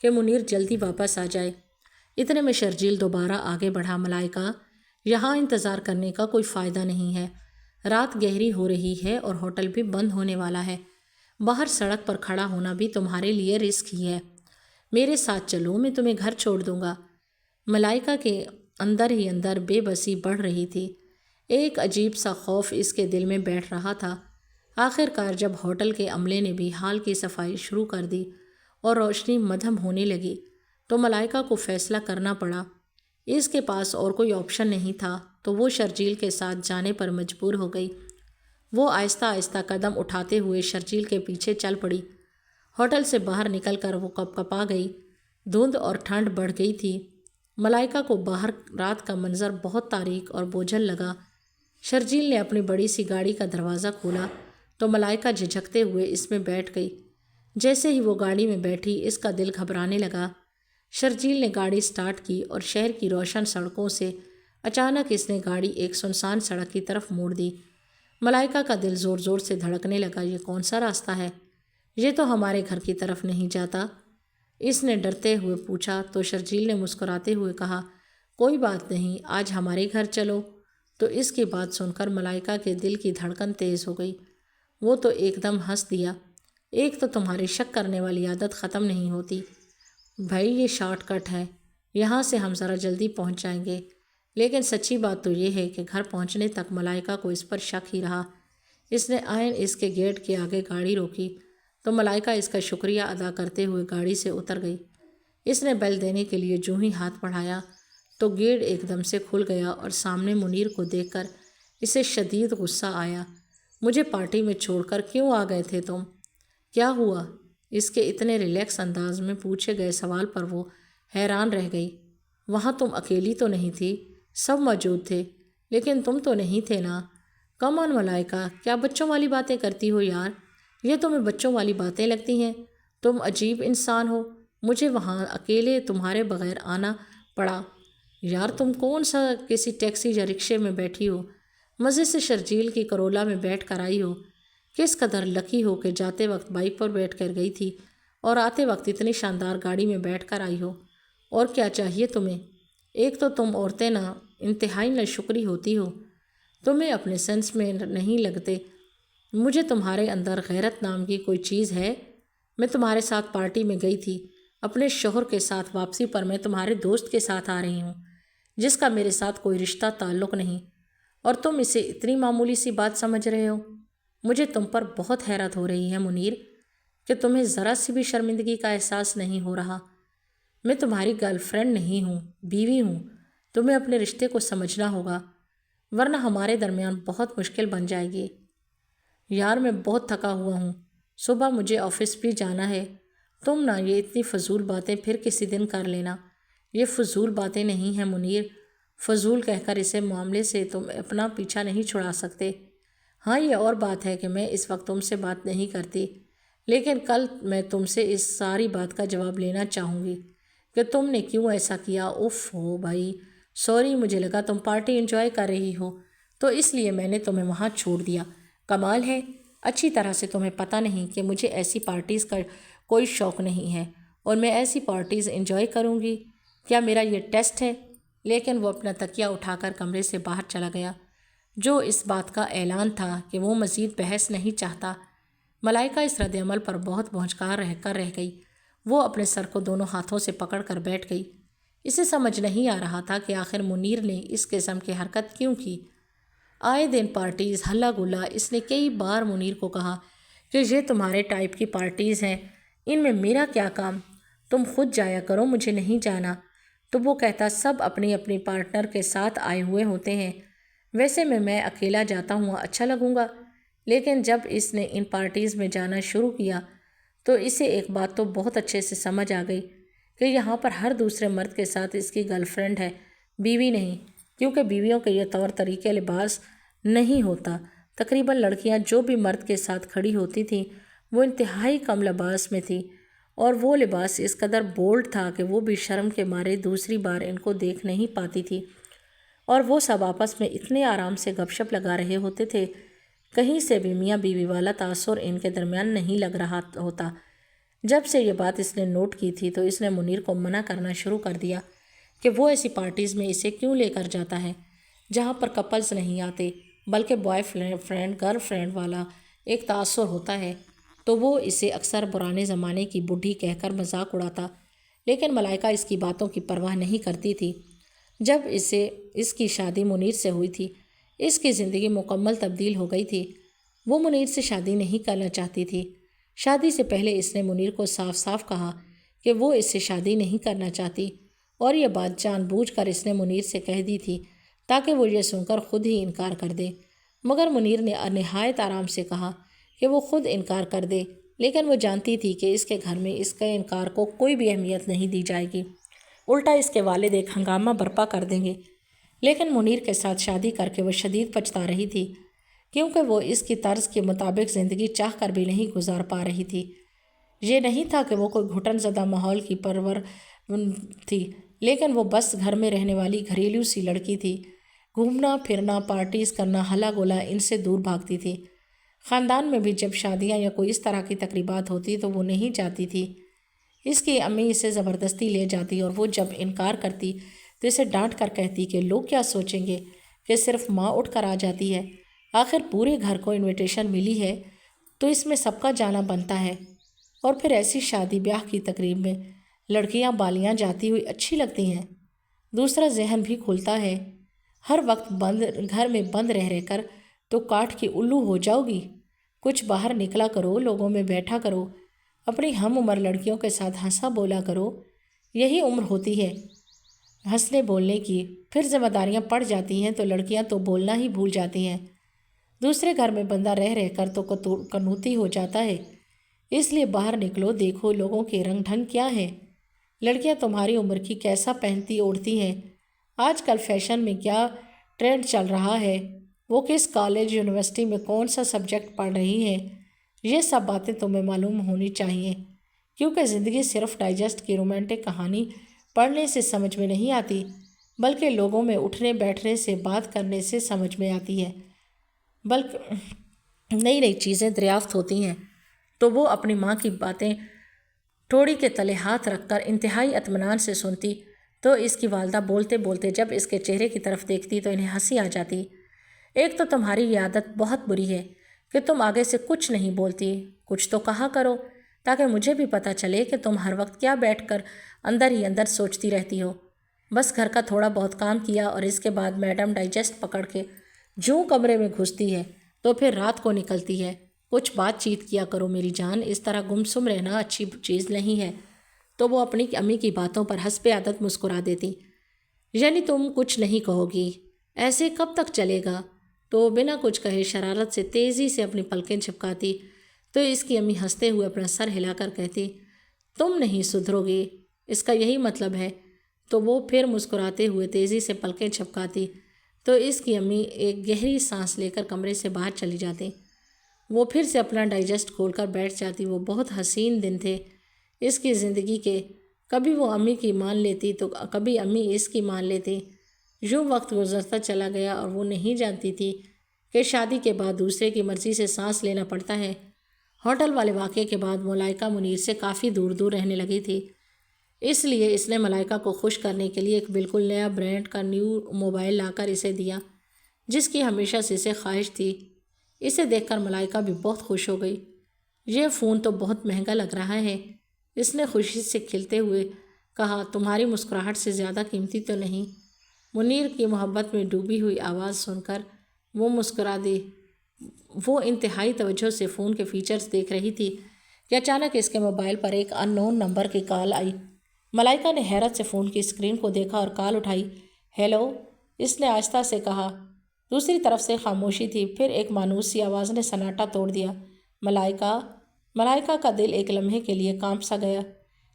کہ منیر جلدی واپس آ جائے۔ اتنے میں شرجیل دوبارہ آگے بڑھا۔ ملائکہ، یہاں انتظار کرنے کا کوئی فائدہ نہیں ہے، رات گہری ہو رہی ہے اور ہوٹل بھی بند ہونے والا ہے، باہر سڑک پر کھڑا ہونا بھی تمہارے لیے رسک ہی ہے، میرے ساتھ چلو، میں تمہیں گھر چھوڑ دوں گا۔ ملائکہ کے اندر ہی اندر بے بسی بڑھ رہی تھی، ایک عجیب سا خوف اس کے دل میں بیٹھ رہا تھا۔ آخر کار جب ہوٹل کے عملے نے بھی حال کی صفائی شروع کر دی اور روشنی مدھم ہونے لگی تو ملائکہ کو فیصلہ کرنا پڑا۔ اس کے پاس اور کوئی آپشن نہیں تھا تو وہ شرجیل کے ساتھ جانے پر مجبور ہو گئی۔ وہ آہستہ آہستہ قدم اٹھاتے ہوئے شرجیل کے پیچھے چل پڑی۔ ہوٹل سے باہر نکل کر وہ کپ کپا گئی، دھند اور ٹھنڈ بڑھ گئی تھی۔ ملائکہ کو باہر رات کا منظر بہت تاریک اور بوجھل لگا۔ شرجیل نے اپنی بڑی سی گاڑی کا دروازہ کھولا تو ملائکہ جھجکتے ہوئے اس میں بیٹھ گئی۔ جیسے ہی وہ گاڑی میں بیٹھی اس کا دل گھبرانے لگا۔ شرجیل نے گاڑی سٹارٹ کی اور شہر کی روشن سڑکوں سے اچانک اس نے گاڑی ایک سنسان سڑک کی طرف موڑ دی۔ ملائکہ کا دل زور زور سے دھڑکنے لگا۔ یہ کون سا راستہ ہے؟ یہ تو ہمارے گھر کی طرف نہیں جاتا، اس نے ڈرتے ہوئے پوچھا تو شرجیل نے مسکراتے ہوئے کہا، کوئی بات نہیں، آج ہمارے گھر چلو۔ تو اس کی بات سن کر ملائکہ کے دل کی دھڑکن تیز ہو گئی۔ وہ تو ایک دم ہنس دیا۔ ایک تو تمہاری شک کرنے والی عادت ختم نہیں ہوتی۔ بھائی یہ شارٹ کٹ ہے، یہاں سے ہم ذرا جلدی پہنچ جائیں گے۔ لیکن سچی بات تو یہ ہے کہ گھر پہنچنے تک ملائکہ کو اس پر شک ہی رہا۔ اس نے عین اس کے گیٹ کے آگے گاڑی روکی تو ملائکہ اس کا شکریہ ادا کرتے ہوئے گاڑی سے اتر گئی۔ اس نے بیل دینے کے لیے جو ہی ہاتھ بڑھایا تو گیٹ ایک دم سے کھل گیا اور سامنے منیر کو دیکھ کر اسے شدید غصہ آیا۔ مجھے پارٹی میں چھوڑ کر کیوں آ گئے تھے تم؟ کیا ہوا؟ اس کے اتنے ریلیکس انداز میں پوچھے گئے سوال پر وہ حیران رہ گئی۔ وہاں تم اکیلی تو نہیں تھی، سب موجود تھے، لیکن تم تو نہیں تھے نا؟ کم آن ملائکہ، کیا بچوں والی باتیں کرتی ہو یار؟ یہ تمہیں بچوں والی باتیں لگتی ہیں؟ تم عجیب انسان ہو، مجھے وہاں اکیلے تمہارے بغیر آنا پڑا۔ یار تم کون سا کسی ٹیکسی یا رکشے میں بیٹھی ہو؟ مزے سے شرجیل کی کرولا میں بیٹھ کر آئی ہو؟ کس قدر لکی ہو کہ جاتے وقت بائک پر بیٹھ کر گئی تھی اور آتے وقت اتنی شاندار گاڑی میں بیٹھ کر آئی ہو۔ اور کیا چاہیے تمہیں؟ ایک تو تم عورتیں نا انتہائی ناشکری ہوتی ہو، تمہیں اپنے سینس میں نہیں لگتے۔ مجھے تمہارے اندر غیرت نام کی کوئی چیز ہے؟ میں تمہارے ساتھ پارٹی میں گئی تھی، اپنے شوہر کے ساتھ واپسی پر میں تمہارے دوست کے ساتھ آ رہی ہوں جس کا میرے ساتھ کوئی رشتہ تعلق نہیں، اور تم اسے اتنی معمولی سی بات سمجھ رہے ہو۔ مجھے تم پر بہت حیرت ہو رہی ہے منیر کہ تمہیں ذرا سی بھی شرمندگی کا احساس نہیں ہو رہا۔ میں تمہاری گرل فرینڈ نہیں ہوں، بیوی ہوں۔ تمہیں اپنے رشتے کو سمجھنا ہوگا ورنہ ہمارے درمیان بہت مشکل بن جائے گی۔ یار میں بہت تھکا ہوا ہوں، صبح مجھے آفس بھی جانا ہے۔ تم نہ یہ اتنی فضول باتیں پھر کسی دن کر لینا۔ یہ فضول باتیں نہیں ہیں منیر، فضول کہہ کر اسے معاملے سے تم اپنا پیچھا نہیں چھڑا سکتے۔ ہاں یہ اور بات ہے کہ میں اس وقت تم سے بات نہیں کرتی، لیکن کل میں تم سے اس ساری بات کا جواب لینا چاہوں گی کہ تم نے کیوں ایسا کیا۔ اف ہو بھائی، سوری، مجھے لگا تم پارٹی انجوائے کر رہی ہو تو اس لیے میں نے تمہیں وہاں چھوڑ دیا۔ کمال ہے، اچھی طرح سے تمہیں پتہ نہیں کہ مجھے ایسی پارٹیز کا کوئی شوق نہیں ہے اور میں ایسی پارٹیز انجوائے کروں گی؟ کیا میرا یہ ٹیسٹ ہے؟ لیکن وہ اپنا تکیہ اٹھا کر کمرے سے باہر چلا گیا، جو اس بات کا اعلان تھا کہ وہ مزید بحث نہیں چاہتا۔ ملائکہ اس رد عمل پر بہت بھونچکار رہ گئی۔ وہ اپنے سر کو دونوں ہاتھوں سے پکڑ کر بیٹھ گئی۔ اسے سمجھ نہیں آ رہا تھا کہ آخر منیر نے اس قسم کی حرکت کیوں کی۔ آئے دن پارٹیز، ہلا گلا۔ اس نے کئی بار منیر کو کہا کہ یہ تمہارے ٹائپ کی پارٹیز ہیں، ان میں میرا کیا کام؟ تم خود جایا کرو، مجھے نہیں جانا۔ تو وہ کہتا سب اپنی اپنی پارٹنر کے ساتھ آئے ہوئے ہوتے ہیں، ویسے میں اکیلا جاتا ہوں اچھا لگوں گا۔ لیکن جب اس نے ان پارٹیز میں جانا شروع کیا تو اسے ایک بات تو بہت اچھے سے سمجھ آ گئی کہ یہاں پر ہر دوسرے مرد کے ساتھ اس کی گرل فرینڈ ہے، بیوی نہیں، کیونکہ بیویوں کے یہ طور طریقے لباس نہیں ہوتا۔ تقریباً لڑکیاں جو بھی مرد کے ساتھ کھڑی ہوتی تھیں وہ انتہائی کم لباس میں تھی، اور وہ لباس اس قدر بولڈ تھا کہ وہ بھی شرم کے مارے دوسری بار ان کو دیکھ نہیں پاتی تھی، اور وہ سب آپس میں اتنے آرام سے گپ شپ لگا رہے ہوتے تھے، کہیں سے بھی میاں بیوی والا تاثر ان کے درمیان نہیں لگ رہا ہوتا۔ جب سے یہ بات اس نے نوٹ کی تھی تو اس نے منیر کو منع کرنا شروع کر دیا کہ وہ ایسی پارٹیز میں اسے کیوں لے کر جاتا ہے جہاں پر کپلز نہیں آتے بلکہ بوائے فرینڈ گرل فرینڈ والا ایک تاثر ہوتا ہے۔ تو وہ اسے اکثر پرانے زمانے کی بڈھی کہہ کر مذاق اڑاتا، لیکن ملائکہ اس کی باتوں کی پرواہ نہیں کرتی تھی۔ جب اس کی شادی منیر سے ہوئی تھی اس کی زندگی مکمل تبدیل ہو گئی تھی۔ وہ منیر سے شادی نہیں کرنا چاہتی تھی۔ شادی سے پہلے اس نے منیر کو صاف صاف کہا کہ وہ اس سے شادی نہیں کرنا چاہتی، اور یہ بات جان بوجھ کر اس نے منیر سے کہہ دی تھی تاکہ وہ یہ سن کر خود ہی انکار کر دے۔ مگر منیر نے نہایت آرام سے کہا کہ وہ خود انکار کر دے، لیکن وہ جانتی تھی کہ اس کے گھر میں اس کے انکار کو کوئی بھی اہمیت نہیں دی جائے گی، الٹا اس کے والد ایک ہنگامہ برپا کر دیں گے۔ لیکن منیر کے ساتھ شادی کر کے وہ شدید پچھتا رہی تھی، کیونکہ وہ اس کی طرز کے مطابق زندگی چاہ کر بھی نہیں گزار پا رہی تھی۔ یہ نہیں تھا کہ وہ کوئی گھٹن زدہ ماحول کی پرور تھی، لیکن وہ بس گھر میں رہنے والی گھریلو سی لڑکی تھی۔ گھومنا پھرنا، پارٹیز کرنا، ہلا گولا، ان سے دور بھاگتی تھی۔ خاندان میں بھی جب شادیاں یا کوئی اس طرح کی تقریبات ہوتی تو وہ نہیں چاہتی تھی۔ اس کی امی اسے زبردستی لے جاتی اور وہ جب انکار کرتی تو اسے ڈانٹ کر کہتی کہ لوگ کیا سوچیں گے کہ صرف ماں اٹھ کر آ جاتی ہے، آخر پورے گھر کو انویٹیشن ملی ہے تو اس میں سب کا جانا بنتا ہے۔ اور پھر ایسی شادی بیاہ کی تقریب میں لڑکیاں بالیاں جاتی ہوئی اچھی لگتی ہیں۔ دوسرا ذہن بھی کھلتا ہے، ہر وقت گھر میں بند رہ کر تو کاٹھ کی الو ہو جاؤ گی، کچھ باہر نکلا کرو، لوگوں میں بیٹھا کرو، اپنی ہم عمر لڑکیوں کے ساتھ ہنسا بولا کرو، یہی عمر ہوتی ہے ہنسنے بولنے کی۔ پھر ذمہ داریاں پڑ جاتی ہیں تو لڑکیاں تو بولنا ہی بھول جاتی ہیں۔ دوسرے گھر میں بندہ رہ کر تو کنوتی ہو جاتا ہے، اس لیے باہر نکلو، دیکھو لوگوں کے رنگ ڈھنگ کیا ہے، لڑکیاں تمہاری عمر کی کیسا پہنتی اوڑھتی ہیں، آج کل فیشن میں کیا ٹرینڈ چل رہا ہے، وہ کس کالج یونیورسٹی میں کون سا سبجیکٹ پڑھ رہی ہیں، یہ سب باتیں تمہیں معلوم ہونی چاہیے، کیونکہ زندگی صرف ڈائجسٹ کی رومانٹک کہانی پڑھنے سے سمجھ میں نہیں آتی، بلکہ لوگوں میں اٹھنے بیٹھنے سے، بات کرنے سے سمجھ میں آتی ہے، بلکہ نئی نئی چیزیں دریافت ہوتی ہیں۔ تو وہ اپنی ماں کی باتیں ٹوڑی کے تلے ہاتھ رکھ کر انتہائی اطمینان سے سنتی تو اس کی والدہ بولتے بولتے جب اس کے چہرے کی طرف دیکھتی تو انہیں ہنسی آ جاتی۔ ایک تو تمہاری یہ عادت بہت بری ہے کہ تم آگے سے کچھ نہیں بولتی، کچھ تو کہا کرو تاکہ مجھے بھی پتہ چلے کہ تم ہر وقت کیا بیٹھ کر اندر ہی اندر سوچتی رہتی ہو۔ بس گھر کا تھوڑا بہت کام کیا اور اس کے بعد میڈم ڈائجسٹ پکڑ کے جوں کمرے میں گھستی ہے تو پھر رات کو نکلتی ہے۔ کچھ بات چیت کیا کرو میری جان، اس طرح گمسم رہنا اچھی چیز نہیں ہے۔ تو وہ اپنی امی کی باتوں پر حسب عادت مسکرا دیتی۔ یعنی تم کچھ نہیں کہو گی، ایسے کب تک چلے گا؟ تو بنا کچھ کہے شرارت سے تیزی سے اپنی پلکیں جھپکاتی تو اس کی امی ہنستے ہوئے اپنا سر ہلا کر کہتی تم نہیں سدھرو گی، اس کا یہی مطلب ہے؟ تو وہ پھر مسکراتے ہوئے تیزی سے پلکیں جھپکاتی تو اس کی امی ایک گہری سانس لے کر کمرے سے باہر چلی جاتی۔ وہ پھر سے اپنا ڈائجسٹ کھول کر بیٹھ جاتی۔ وہ بہت حسین دن تھے اس کی زندگی کے، کبھی وہ امی کی مان لیتی تو کبھی امی اس کی مان لیتی۔ یوں وقت گزرتا چلا گیا اور وہ نہیں جانتی تھی کہ شادی کے بعد دوسرے کی مرضی سے سانس لینا پڑتا ہے۔ ہوٹل والے واقعے کے بعد ملائکہ منیر سے کافی دور دور رہنے لگی تھی، اس لیے اس نے ملائکہ کو خوش کرنے کے لیے ایک بالکل نیا برانڈ کا نیو موبائل لا کر اسے دیا، جس کی ہمیشہ سے اسے خواہش تھی۔ اسے دیکھ کر ملائکہ بھی بہت خوش ہو گئی۔ یہ فون تو بہت مہنگا لگ رہا ہے، اس نے خوشی سے کھلتے ہوئے کہا، تمہاری مسکراہٹ سے زیادہ قیمتی تو نہیں؟ منیر کی محبت میں ڈوبی ہوئی آواز سن کر وہ مسکرا دی۔ وہ انتہائی توجہ سے فون کے فیچرز دیکھ رہی تھی کہ اچانک اس کے موبائل پر ایک ان نون نمبر کی کال آئی۔ ملائکہ نے حیرت سے فون کی اسکرین کو دیکھا اور کال اٹھائی۔ ہیلو، اس نے آہستہ سے کہا۔ دوسری طرف سے خاموشی تھی۔ پھر ایک مانوس سی آواز نے سناٹا توڑ دیا، ملائکہ۔ ملائکہ کا دل ایک لمحے کے لیے کانپ سا گیا۔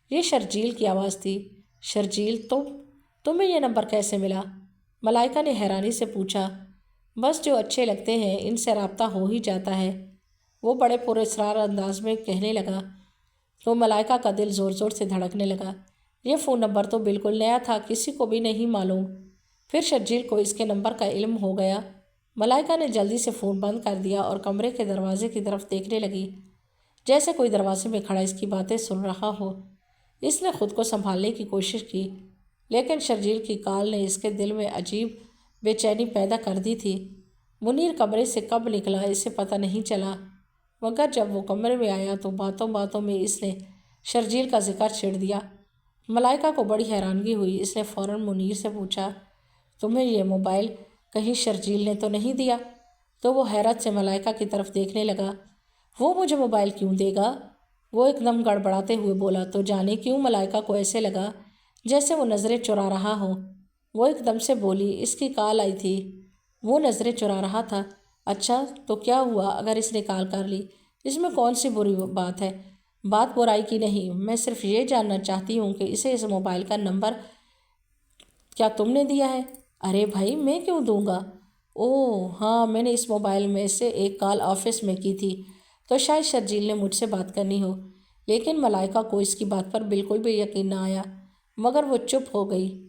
یہ شرجیل کی آواز تھی۔ شرجیل، تمہیں یہ نمبر کیسے ملا؟ ملائکہ نے حیرانی سے پوچھا۔ بس جو اچھے لگتے ہیں ان سے رابطہ ہو ہی جاتا ہے، وہ بڑے پراسرار انداز میں کہنے لگا۔ تو ملائکہ کا دل زور زور سے دھڑکنے لگا۔ یہ فون نمبر تو بالکل نیا تھا، کسی کو بھی نہیں معلوم۔ پھر شرجیل کو اس کے نمبر کا علم ہو گیا۔ ملائکہ نے جلدی سے فون بند کر دیا اور کمرے کے دروازے کی طرف دیکھنے لگی، جیسے کوئی دروازے میں کھڑا اس کی باتیں سن رہا ہو۔ اس نے خود کو سنبھالنے کی کوشش کی، لیکن شرجیل کی کال نے اس کے دل میں عجیب بے چینی پیدا کر دی تھی۔ منیر کمرے سے کب نکلا اسے پتہ نہیں چلا، مگر جب وہ کمرے میں آیا تو باتوں باتوں میں اس نے شرجیل کا ذکر چھیڑ دیا۔ ملائکہ کو بڑی حیرانگی ہوئی۔ اس نے فوراً منیر سے پوچھا، تمہیں یہ موبائل کہیں شرجیل نے تو نہیں دیا؟ تو وہ حیرت سے ملائکہ کی طرف دیکھنے لگا۔ وہ مجھے موبائل کیوں دے گا؟ وہ ایک دم گڑبڑاتے ہوئے بولا۔ تو جانے کیوں ملائکہ کو ایسے لگا جیسے وہ نظریں چرا رہا ہو۔ وہ ایک دم سے بولی، اس کی کال آئی تھی، وہ نظریں چرا رہا تھا۔ اچھا، تو کیا ہوا اگر اس نے کال کر لی؟ اس میں کون سی بری بات ہے؟ بات برائی کی نہیں، میں صرف یہ جاننا چاہتی ہوں کہ اسے اس موبائل کا نمبر کیا تم نے دیا ہے؟ ارے بھائی، میں کیوں دوں گا؟ اوہ ہاں، میں نے اس موبائل میں سے ایک کال آفس میں کی تھی، تو شاید شرجیل نے مجھ سے بات کرنی ہو۔ لیکن ملائکہ کو اس کی بات پر بالکل بھی یقین نہ آیا، مگر وہ چپ ہو گئی۔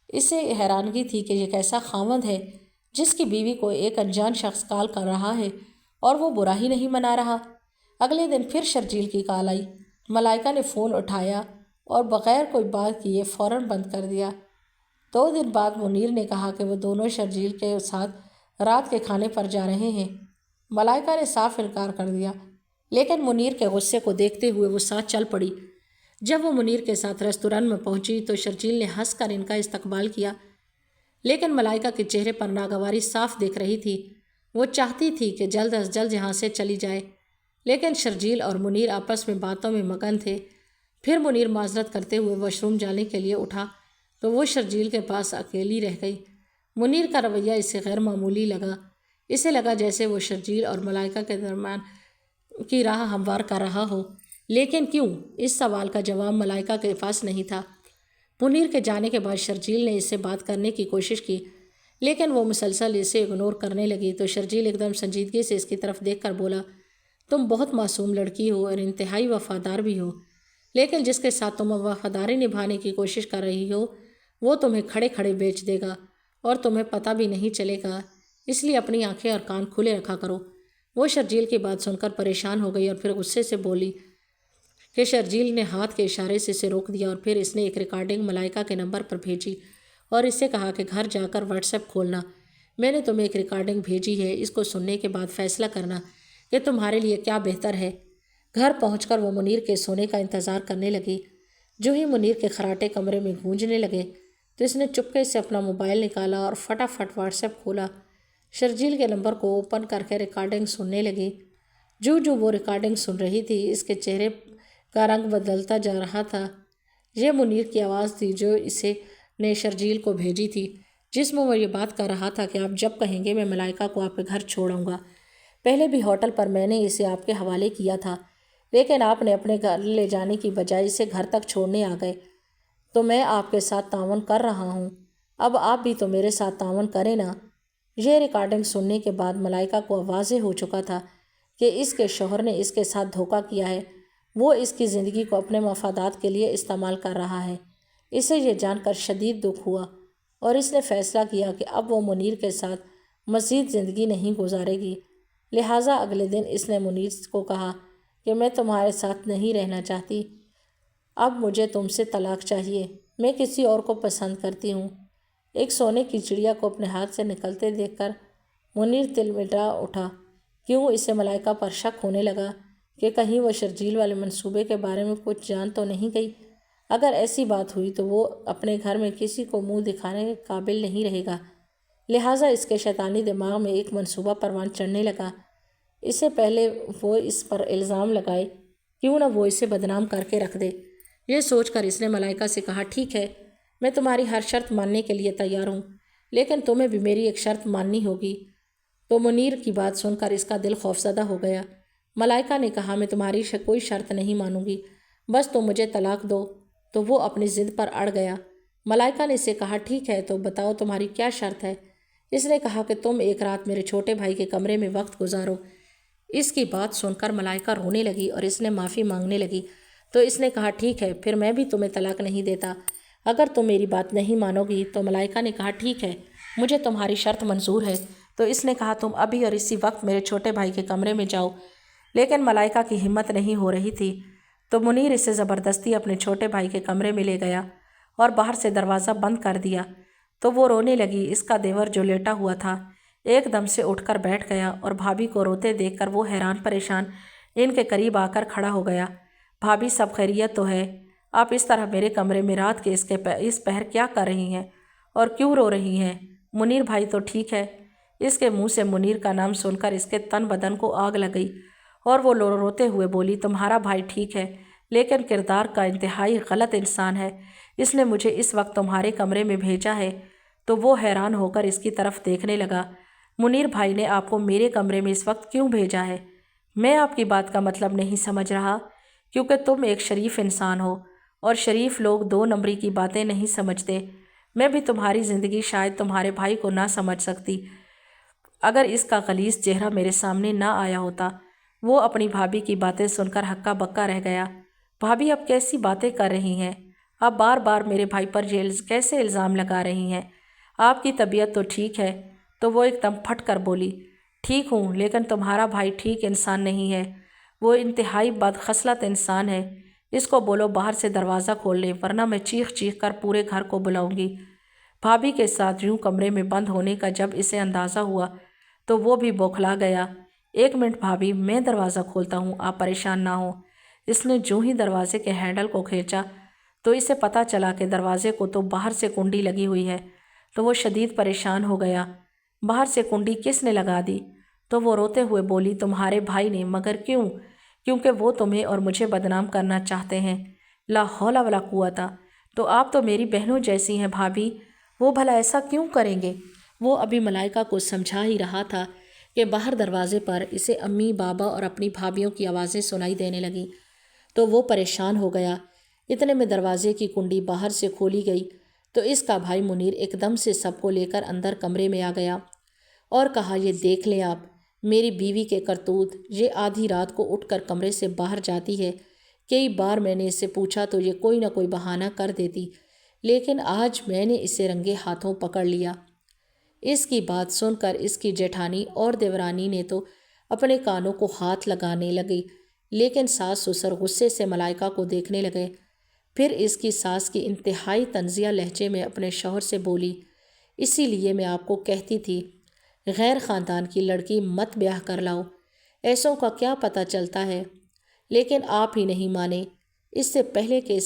اسے حیرانگی تھی کہ یہ کیسا خاوند ہے جس کی بیوی کو ایک انجان شخص کال کر رہا ہے اور وہ برا ہی نہیں منا رہا۔ اگلے دن پھر شرجیل کی کال آئی۔ ملائکہ نے فون اٹھایا اور بغیر کوئی بات کیے فوراً بند کر دیا۔ 2 دن بعد منیر نے کہا کہ وہ دونوں شرجیل کے ساتھ رات کے کھانے پر جا رہے ہیں۔ ملائکہ نے صاف انکار کر دیا، لیکن منیر کے غصے کو دیکھتے ہوئے وہ ساتھ چل پڑی۔ جب وہ منیر کے ساتھ ریستوران میں پہنچی تو شرجیل نے ہنس کر ان کا استقبال کیا، لیکن ملائکہ کے چہرے پر ناگواری صاف دکھ رہی تھی۔ وہ چاہتی تھی کہ جلد از جلد یہاں سے چلی جائے، لیکن شرجیل اور منیر آپس میں باتوں میں مگن تھے۔ پھر منیر معذرت کرتے ہوئے واش روم جانے کے لیے اٹھا تو وہ شرجیل کے پاس اکیلی رہ گئی۔ منیر کا رویہ اسے غیر معمولی لگا۔ اسے لگا جیسے وہ شرجیل اور ملائکہ کے درمیان کی راہ ہموار کر رہا ہو، لیکن کیوں؟ اس سوال کا جواب ملائکہ کے پاس نہیں تھا۔ منیر کے جانے کے بعد شرجیل نے اس سے بات کرنے کی کوشش کی، لیکن وہ مسلسل اسے اگنور کرنے لگی۔ تو شرجیل ایک دم سنجیدگی سے اس کی طرف دیکھ کر بولا، تم بہت معصوم لڑکی ہو اور انتہائی وفادار بھی ہو، لیکن جس کے ساتھ تم وفاداری نبھانے کی کوشش کر رہی ہو وہ تمہیں کھڑے کھڑے بیچ دے گا اور تمہیں پتہ بھی نہیں چلے گا، اس لیے اپنی آنکھیں اور کان کھلے رکھا کرو۔ وہ شرجیل کی بات سن کر پریشان ہو گئی اور پھر غصے سے بولی کہ شرجیل نے ہاتھ کے اشارے سے اسے روک دیا اور پھر اس نے ایک ریکارڈنگ ملائکہ کے نمبر پر بھیجی اور اس سے کہا کہ گھر جا کر واٹس ایپ کھولنا، میں نے تمہیں ایک ریکارڈنگ بھیجی ہے، اس کو سننے کے بعد فیصلہ کرنا کہ تمہارے لیے کیا بہتر ہے۔ گھر پہنچ کر وہ منیر کے سونے کا انتظار کرنے لگی۔ جو ہی منیر کے خراٹے کمرے میں گونجنے لگے تو اس نے چپکے سے اپنا موبائل نکالا اور فٹافٹ واٹس ایپ کھولا۔ شرجیل کے نمبر کو اوپن کر کے ریکارڈنگ سننے لگی۔ جو وہ ریکارڈنگ سن رہی تھی اس کے چہرے کا رنگ بدلتا جا رہا تھا۔ یہ منیر کی آواز تھی جو اسے نے شرجیل کو بھیجی تھی، جس میں وہ یہ بات کر رہا تھا کہ آپ جب کہیں گے میں ملائکہ کو آپ کے گھر چھوڑ آؤں گا۔ پہلے بھی ہوٹل پر میں نے اسے آپ کے حوالے کیا تھا، لیکن آپ نے اپنے گھر لے جانے کی بجائے اسے گھر تک چھوڑنے آ گئے، تو میں آپ کے ساتھ تعاون کر رہا ہوں، اب آپ بھی تو میرے ساتھ تعاون کریں نا۔ یہ ریکارڈنگ سننے کے بعد ملائکہ کو واضح ہو چکا تھا کہ اس کے شوہر نے اس کے ساتھ دھوکہ کیا ہے، وہ اس کی زندگی کو اپنے مفادات کے لیے استعمال کر رہا ہے۔ اسے یہ جان کر شدید دکھ ہوا اور اس نے فیصلہ کیا کہ اب وہ منیر کے ساتھ مزید زندگی نہیں گزارے گی۔ لہٰذا اگلے دن اس نے منیر کو کہا کہ میں تمہارے ساتھ نہیں رہنا چاہتی، اب مجھے تم سے طلاق چاہیے، میں کسی اور کو پسند کرتی ہوں۔ ایک سونے کی چڑیا کو اپنے ہاتھ سے نکلتے دیکھ کر منیر تلمٹا اٹھا۔ کیوں اسے ملائکہ پر شک ہونے لگا کہ کہیں وہ شرجیل والے منصوبے کے بارے میں کچھ جان تو نہیں گئی۔ اگر ایسی بات ہوئی تو وہ اپنے گھر میں کسی کو منہ دکھانے کے قابل نہیں رہے گا۔ لہٰذا اس کے شیطانی دماغ میں ایک منصوبہ پروان چڑھنے لگا۔ اس سے پہلے وہ اس پر الزام لگائے، کیوں نہ وہ اسے بدنام کر کے رکھ دے۔ یہ سوچ کر اس نے ملائکہ سے کہا، ٹھیک ہے، میں تمہاری ہر شرط ماننے کے لیے تیار ہوں، لیکن تمہیں بھی میری ایک شرط ماننی ہوگی۔ تو منیر کی بات سن کر اس کا دل خوفزدہ ہو گیا۔ ملائکہ نے کہا، میں تمہاری کوئی شرط نہیں مانوں گی، بس تم مجھے طلاق دو۔ تو وہ اپنی ضد پر اڑ گیا۔ ملائکہ نے اسے کہا، ٹھیک ہے، تو بتاؤ تمہاری کیا شرط ہے۔ اس نے کہا کہ تم ایک رات میرے چھوٹے بھائی کے کمرے میں وقت گزارو۔ اس کی بات سن کر ملائکہ رونے لگی اور اس نے معافی مانگنے لگی۔ تو اس نے کہا، ٹھیک ہے، پھر میں بھی تمہیں طلاق نہیں دیتا اگر تم میری بات نہیں مانو گی۔ تو ملائکہ نے کہا، ٹھیک ہے، مجھے تمہاری شرط منظور ہے۔ تو اس نے کہا، تم ابھی اور اسی وقت میرے چھوٹے بھائی کے کمرے میں جاؤ۔ لیکن ملائکہ کی ہمت نہیں ہو رہی تھی، تو منیر اسے زبردستی اپنے چھوٹے بھائی کے کمرے میں لے گیا اور باہر سے دروازہ بند کر دیا۔ تو وہ رونے لگی۔ اس کا دیور جو لیٹا ہوا تھا ایک دم سے اٹھ کر بیٹھ گیا اور بھابھی کو روتے دیکھ کر وہ حیران پریشان ان کے قریب آ کر کھڑا ہو گیا۔ بھابھی، سب خیریت تو ہے؟ آپ اس طرح میرے کمرے میں رات کے اس پہر کیا کر رہی ہیں اور کیوں رو رہی ہیں؟ منیر بھائی تو ٹھیک ہے؟ اس کے منہ سے منیر کا نام سن کر اس کے تن بدن کو آگ لگ گئی اور وہ روتے ہوئے بولی، تمہارا بھائی ٹھیک ہے، لیکن کردار کا انتہائی غلط انسان ہے، اس نے مجھے اس وقت تمہارے کمرے میں بھیجا ہے۔ تو وہ حیران ہو کر اس کی طرف دیکھنے لگا۔ منیر بھائی نے آپ کو میرے کمرے میں اس وقت کیوں بھیجا ہے؟ میں آپ کی بات کا مطلب نہیں سمجھ رہا، کیونکہ تم ایک شریف انسان ہو اور شریف لوگ 2 نمبری کی باتیں نہیں سمجھتے۔ میں بھی تمہاری زندگی شاید تمہارے بھائی کو نہ سمجھ سکتی اگر اس کا غلیظ چہرہ میرے سامنے نہ آیا ہوتا۔ وہ اپنی بھابھی کی باتیں سن کر ہکا بکا رہ گیا۔ بھابھی، اب کیسی باتیں کر رہی ہیں؟ آپ بار بار میرے بھائی پر کیسے الزام لگا رہی ہیں؟ آپ کی طبیعت تو ٹھیک ہے؟ تو وہ ایک دم پھٹ کر بولی، ٹھیک ہوں، لیکن تمہارا بھائی ٹھیک انسان نہیں ہے، وہ انتہائی بدخصلت انسان ہے۔ اس کو بولو باہر سے دروازہ کھول لے، ورنہ میں چیخ چیخ کر پورے گھر کو بلاؤں گی۔ بھابھی کے ساتھ یوں کمرے میں بند ہونے کا جب اسے اندازہ ہوا تو وہ بھی بوکھلا گیا۔ 1 منٹ بھابھی، میں دروازہ کھولتا ہوں، آپ پریشان نہ ہوں۔ اس نے جو ہی دروازے کے ہینڈل کو کھینچا تو اسے پتہ چلا کہ دروازے کو تو باہر سے کنڈی لگی ہوئی ہے، تو وہ شدید پریشان ہو گیا۔ باہر سے کنڈی کس نے لگا دی؟ تو وہ روتے ہوئے بولی، تمہارے بھائی نے۔ مگر کیوں؟ کیونکہ وہ تمہیں اور مجھے بدنام کرنا چاہتے ہیں۔ لا حول ولا قوت۔ تو آپ تو میری بہنوں جیسی ہیں بھابھی، وہ بھلا ایسا کیوں کریں گے؟ وہ ابھی ملائکہ کو سمجھا ہی رہا تھا کہ باہر دروازے پر اسے امی، بابا اور اپنی بھابھیوں کی آوازیں سنائی دینے لگیں، تو وہ پریشان ہو گیا۔ اتنے میں دروازے کی کنڈی باہر سے کھولی گئی تو اس کا بھائی منیر ایک دم سے سب کو لے کر اندر کمرے میں آ گیا اور کہا، یہ دیکھ لیں آپ، میری بیوی کے کرتوت۔ یہ آدھی رات کو اٹھ کر کمرے سے باہر جاتی ہے۔ کئی بار میں نے اس سے پوچھا تو یہ کوئی نہ کوئی بہانہ کر دیتی، لیکن آج میں نے اسے رنگے ہاتھوں پکڑ لیا۔ اس کی بات سن کر اس کی جیٹھانی اور دیورانی نے تو اپنے کانوں کو ہاتھ لگانے لگے، لیکن ساس سسر غصے سے ملائکہ کو دیکھنے لگے۔ پھر اس کی ساس کی انتہائی طنزیہ لہجے میں اپنے شوہر سے بولی، اسی لیے میں آپ کو کہتی تھی غیر خاندان کی لڑکی مت بیاہ کر لاؤ، ایسوں کا کیا پتہ چلتا ہے۔ لیکن آپ ہی نہیں مانے۔ اس سے پہلے کہ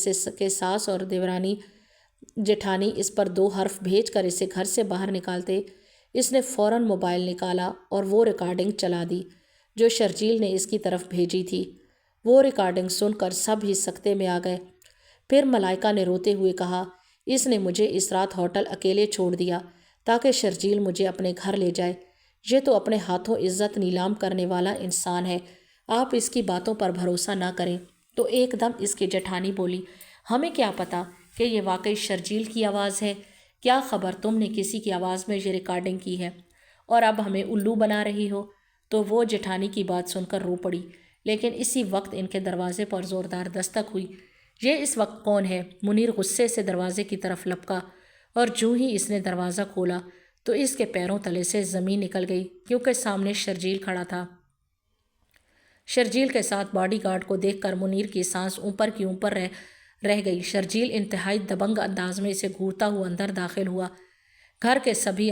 ساس اور دیورانی جیٹھانی اس پر 2 حرف بھیج کر اسے گھر سے باہر نکالتے، اس نے فوراً موبائل نکالا اور وہ ریکارڈنگ چلا دی جو شرجیل نے اس کی طرف بھیجی تھی۔ وہ ریکارڈنگ سن کر سب ہی سکتے میں آ گئے۔ پھر ملائکہ نے روتے ہوئے کہا، اس نے مجھے اس رات ہوٹل اکیلے چھوڑ دیا تاکہ شرجیل مجھے اپنے گھر لے جائے۔ یہ تو اپنے ہاتھوں عزت نیلام کرنے والا انسان ہے، آپ اس کی باتوں پر بھروسہ نہ کریں۔ تو ایک دم اس کی جیٹھانی بولی، ہمیں کیا پتہ کہ یہ واقعی شرجیل کی آواز ہے؟ کیا خبر تم نے کسی کی آواز میں یہ ریکارڈنگ کی ہے اور اب ہمیں الو بنا رہی ہو؟ تو وہ جیٹھانی کی بات سن کر رو پڑی، لیکن اسی وقت ان کے دروازے پر زوردار دستک ہوئی۔ یہ اس وقت کون ہے؟ منیر غصے سے دروازے کی طرف لپکا اور جو ہی اس نے دروازہ کھولا تو اس کے پیروں تلے سے زمین نکل گئی، کیونکہ سامنے شرجیل کھڑا تھا۔ شرجیل کے ساتھ باڈی گارڈ کو دیکھ کر منیر کی سانس اوپر کی اوپر رہ گئی۔ شرجیل انتہائی دبنگ انداز میں اسے گھورتا ہوا اندر داخل ہوا۔ گھر کے سبھی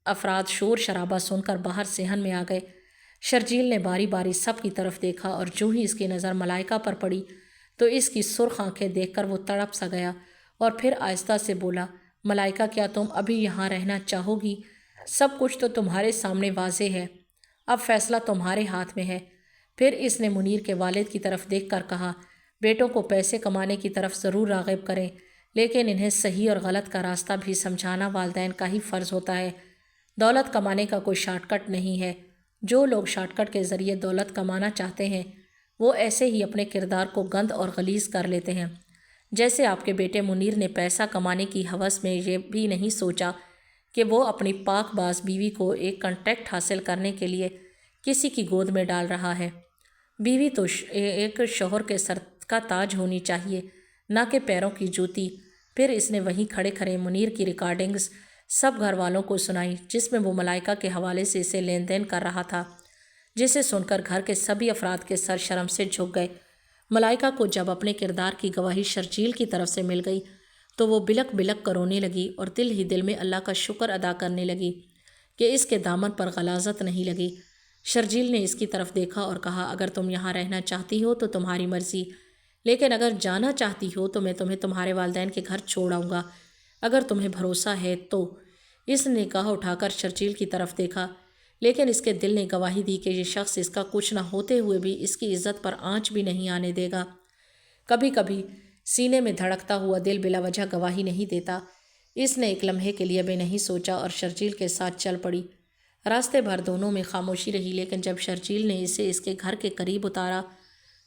افراد شور شرابہ سن کر باہر صحن میں آ گئے۔ شرجیل نے باری باری سب کی طرف دیکھا اور جو ہی اس کی نظر ملائکہ پر پڑی تو اس کی سرخ آنکھیں دیکھ کر وہ تڑپ سا گیا اور پھر آہستہ سے بولا، ملائکہ کیا تم ابھی یہاں رہنا چاہو گی؟ سب کچھ تو تمہارے سامنے واضح ہے، اب فیصلہ تمہارے ہاتھ میں ہے۔ پھر اس نے منیر کے والد کی طرف دیکھ کر کہا، بیٹوں کو پیسے کمانے کی طرف ضرور راغب کریں، لیکن انہیں صحیح اور غلط کا راستہ بھی سمجھانا والدین کا ہی فرض ہوتا ہے۔ دولت کمانے کا کوئی شارٹ کٹ نہیں ہے۔ جو لوگ شارٹ کٹ کے ذریعے دولت کمانا چاہتے ہیں وہ ایسے ہی اپنے کردار کو گند اور غلیظ کر لیتے ہیں۔ جیسے آپ کے بیٹے منیر نے پیسہ کمانے کی ہوس میں یہ بھی نہیں سوچا کہ وہ اپنی پاک باز بیوی کو ایک کنٹریکٹ حاصل کرنے کے لیے کسی کی گود میں ڈال رہا ہے۔ بیوی تو ایک شوہر کے سر کا تاج ہونی چاہیے، نہ کہ پیروں کی جوتی۔ پھر اس نے وہیں کھڑے کھڑے منیر کی ریکارڈنگز سب گھر والوں کو سنائی، جس میں وہ ملائکہ کے حوالے سے اسے لین دین کر رہا تھا، جسے سن کر گھر کے سبھی افراد کے سر شرم سے جھک گئے۔ ملائکہ کو جب اپنے کردار کی گواہی شرجیل کی طرف سے مل گئی تو وہ بلک بلک کر رونے لگی اور دل ہی دل میں اللہ کا شکر ادا کرنے لگی کہ اس کے دامن پر غلاظت نہیں لگی۔ شرجیل نے اس کی طرف دیکھا اور کہا، اگر تم یہاں رہنا چاہتی ہو تو تمہاری مرضی، لیکن اگر جانا چاہتی ہو تو میں تمہیں تمہارے والدین کے گھر چھوڑ آؤں گا، اگر تمہیں بھروسہ ہے تو۔ اس نے نگاہ اٹھا کر شرجیل کی طرف دیکھا، لیکن اس کے دل نے گواہی دی کہ یہ شخص اس کا کچھ نہ ہوتے ہوئے بھی اس کی عزت پر آنچ بھی نہیں آنے دے گا۔ کبھی کبھی سینے میں دھڑکتا ہوا دل بلا وجہ گواہی نہیں دیتا۔ اس نے ایک لمحے کے لیے بھی نہیں سوچا اور شرجیل کے ساتھ چل پڑی۔ راستے بھر دونوں میں خاموشی رہی، لیکن جب شرجیل نے اسے اس کے گھر کے قریب اتارا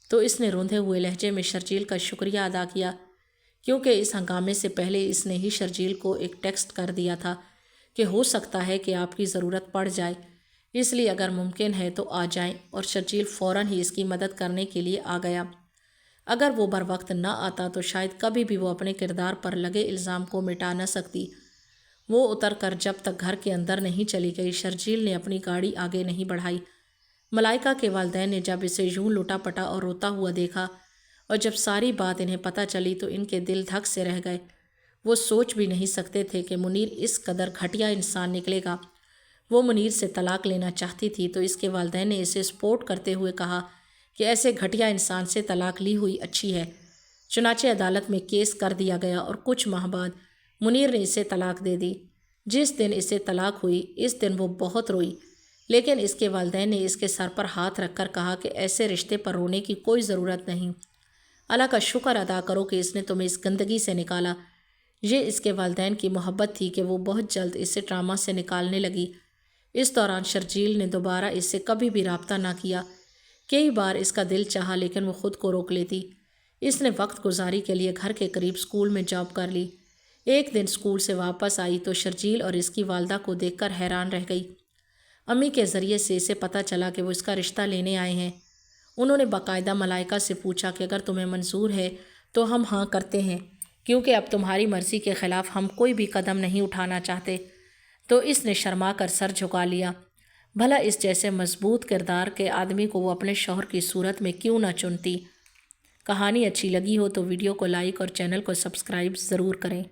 تو اس نے روندے ہوئے لہجے میں شرجیل کا شکریہ ادا کیا، کیونکہ اس ہنگامے سے پہلے اس نے ہی شرجیل کو ایک ٹیکسٹ کر دیا تھا کہ ہو سکتا ہے کہ آپ کی ضرورت پڑ جائے، اس لیے اگر ممکن ہے تو آ جائیں، اور شرجیل فوراً ہی اس کی مدد کرنے کے لیے آ گیا۔ اگر وہ بر وقت نہ آتا تو شاید کبھی بھی وہ اپنے کردار پر لگے الزام کو مٹا نہ سکتی۔ وہ اتر کر جب تک گھر کے اندر نہیں چلی گئی شرجیل نے اپنی گاڑی آگے نہیں بڑھائی۔ ملائکہ کے والدین نے جب اسے یوں لٹا پٹا اور روتا ہوا دیکھا اور جب ساری بات انہیں پتہ چلی تو ان کے دل دھک سے رہ گئے۔ وہ سوچ بھی نہیں سکتے تھے کہ منیر اس قدر گھٹیا انسان نکلے گا۔ وہ منیر سے طلاق لینا چاہتی تھی تو اس کے والدین نے اسے سپورٹ کرتے ہوئے کہا کہ ایسے گھٹیا انسان سے طلاق لی ہوئی اچھی ہے۔ چنانچہ عدالت میں کیس کر دیا گیا اور کچھ ماہ بعد منیر نے اسے طلاق دے دی۔ جس دن اسے طلاق ہوئی اس دن وہ بہت روئی، لیکن اس کے والدین نے اس کے سر پر ہاتھ رکھ کر کہا کہ ایسے رشتے پر رونے کی کوئی ضرورت نہیں، اللہ کا شکر ادا کرو کہ اس نے تمہیں اس گندگی سے نکالا۔ یہ اس کے والدین کی محبت تھی کہ وہ بہت جلد اسے ڈرامہ سے نکالنے لگی۔ اس دوران شرجیل نے دوبارہ اس سے کبھی بھی رابطہ نہ کیا۔ کئی بار اس کا دل چاہا لیکن وہ خود کو روک لیتی۔ اس نے وقت گزاری کے لیے گھر کے قریب اسکول میں جاب کر لی۔ ایک دن اسکول سے واپس آئی تو شرجیل اور اس کی والدہ کو دیکھ کر حیران رہ گئی۔ امی کے ذریعے سے اسے پتہ چلا کہ وہ اس کا رشتہ لینے آئے ہیں۔ انہوں نے باقاعدہ ملائکہ سے پوچھا کہ اگر تمہیں منظور ہے تو ہم ہاں کرتے ہیں، کیونکہ اب تمہاری مرضی کے خلاف ہم کوئی بھی قدم نہیں اٹھانا چاہتے۔ تو اس نے شرما کر سر جھکا لیا۔ بھلا اس جیسے مضبوط کردار کے آدمی کو وہ اپنے شوہر کی صورت میں کیوں نہ چنتی؟ کہانی اچھی لگی ہو تو ویڈیو کو لائک اور چینل کو سبسکرائب ضرور کریں۔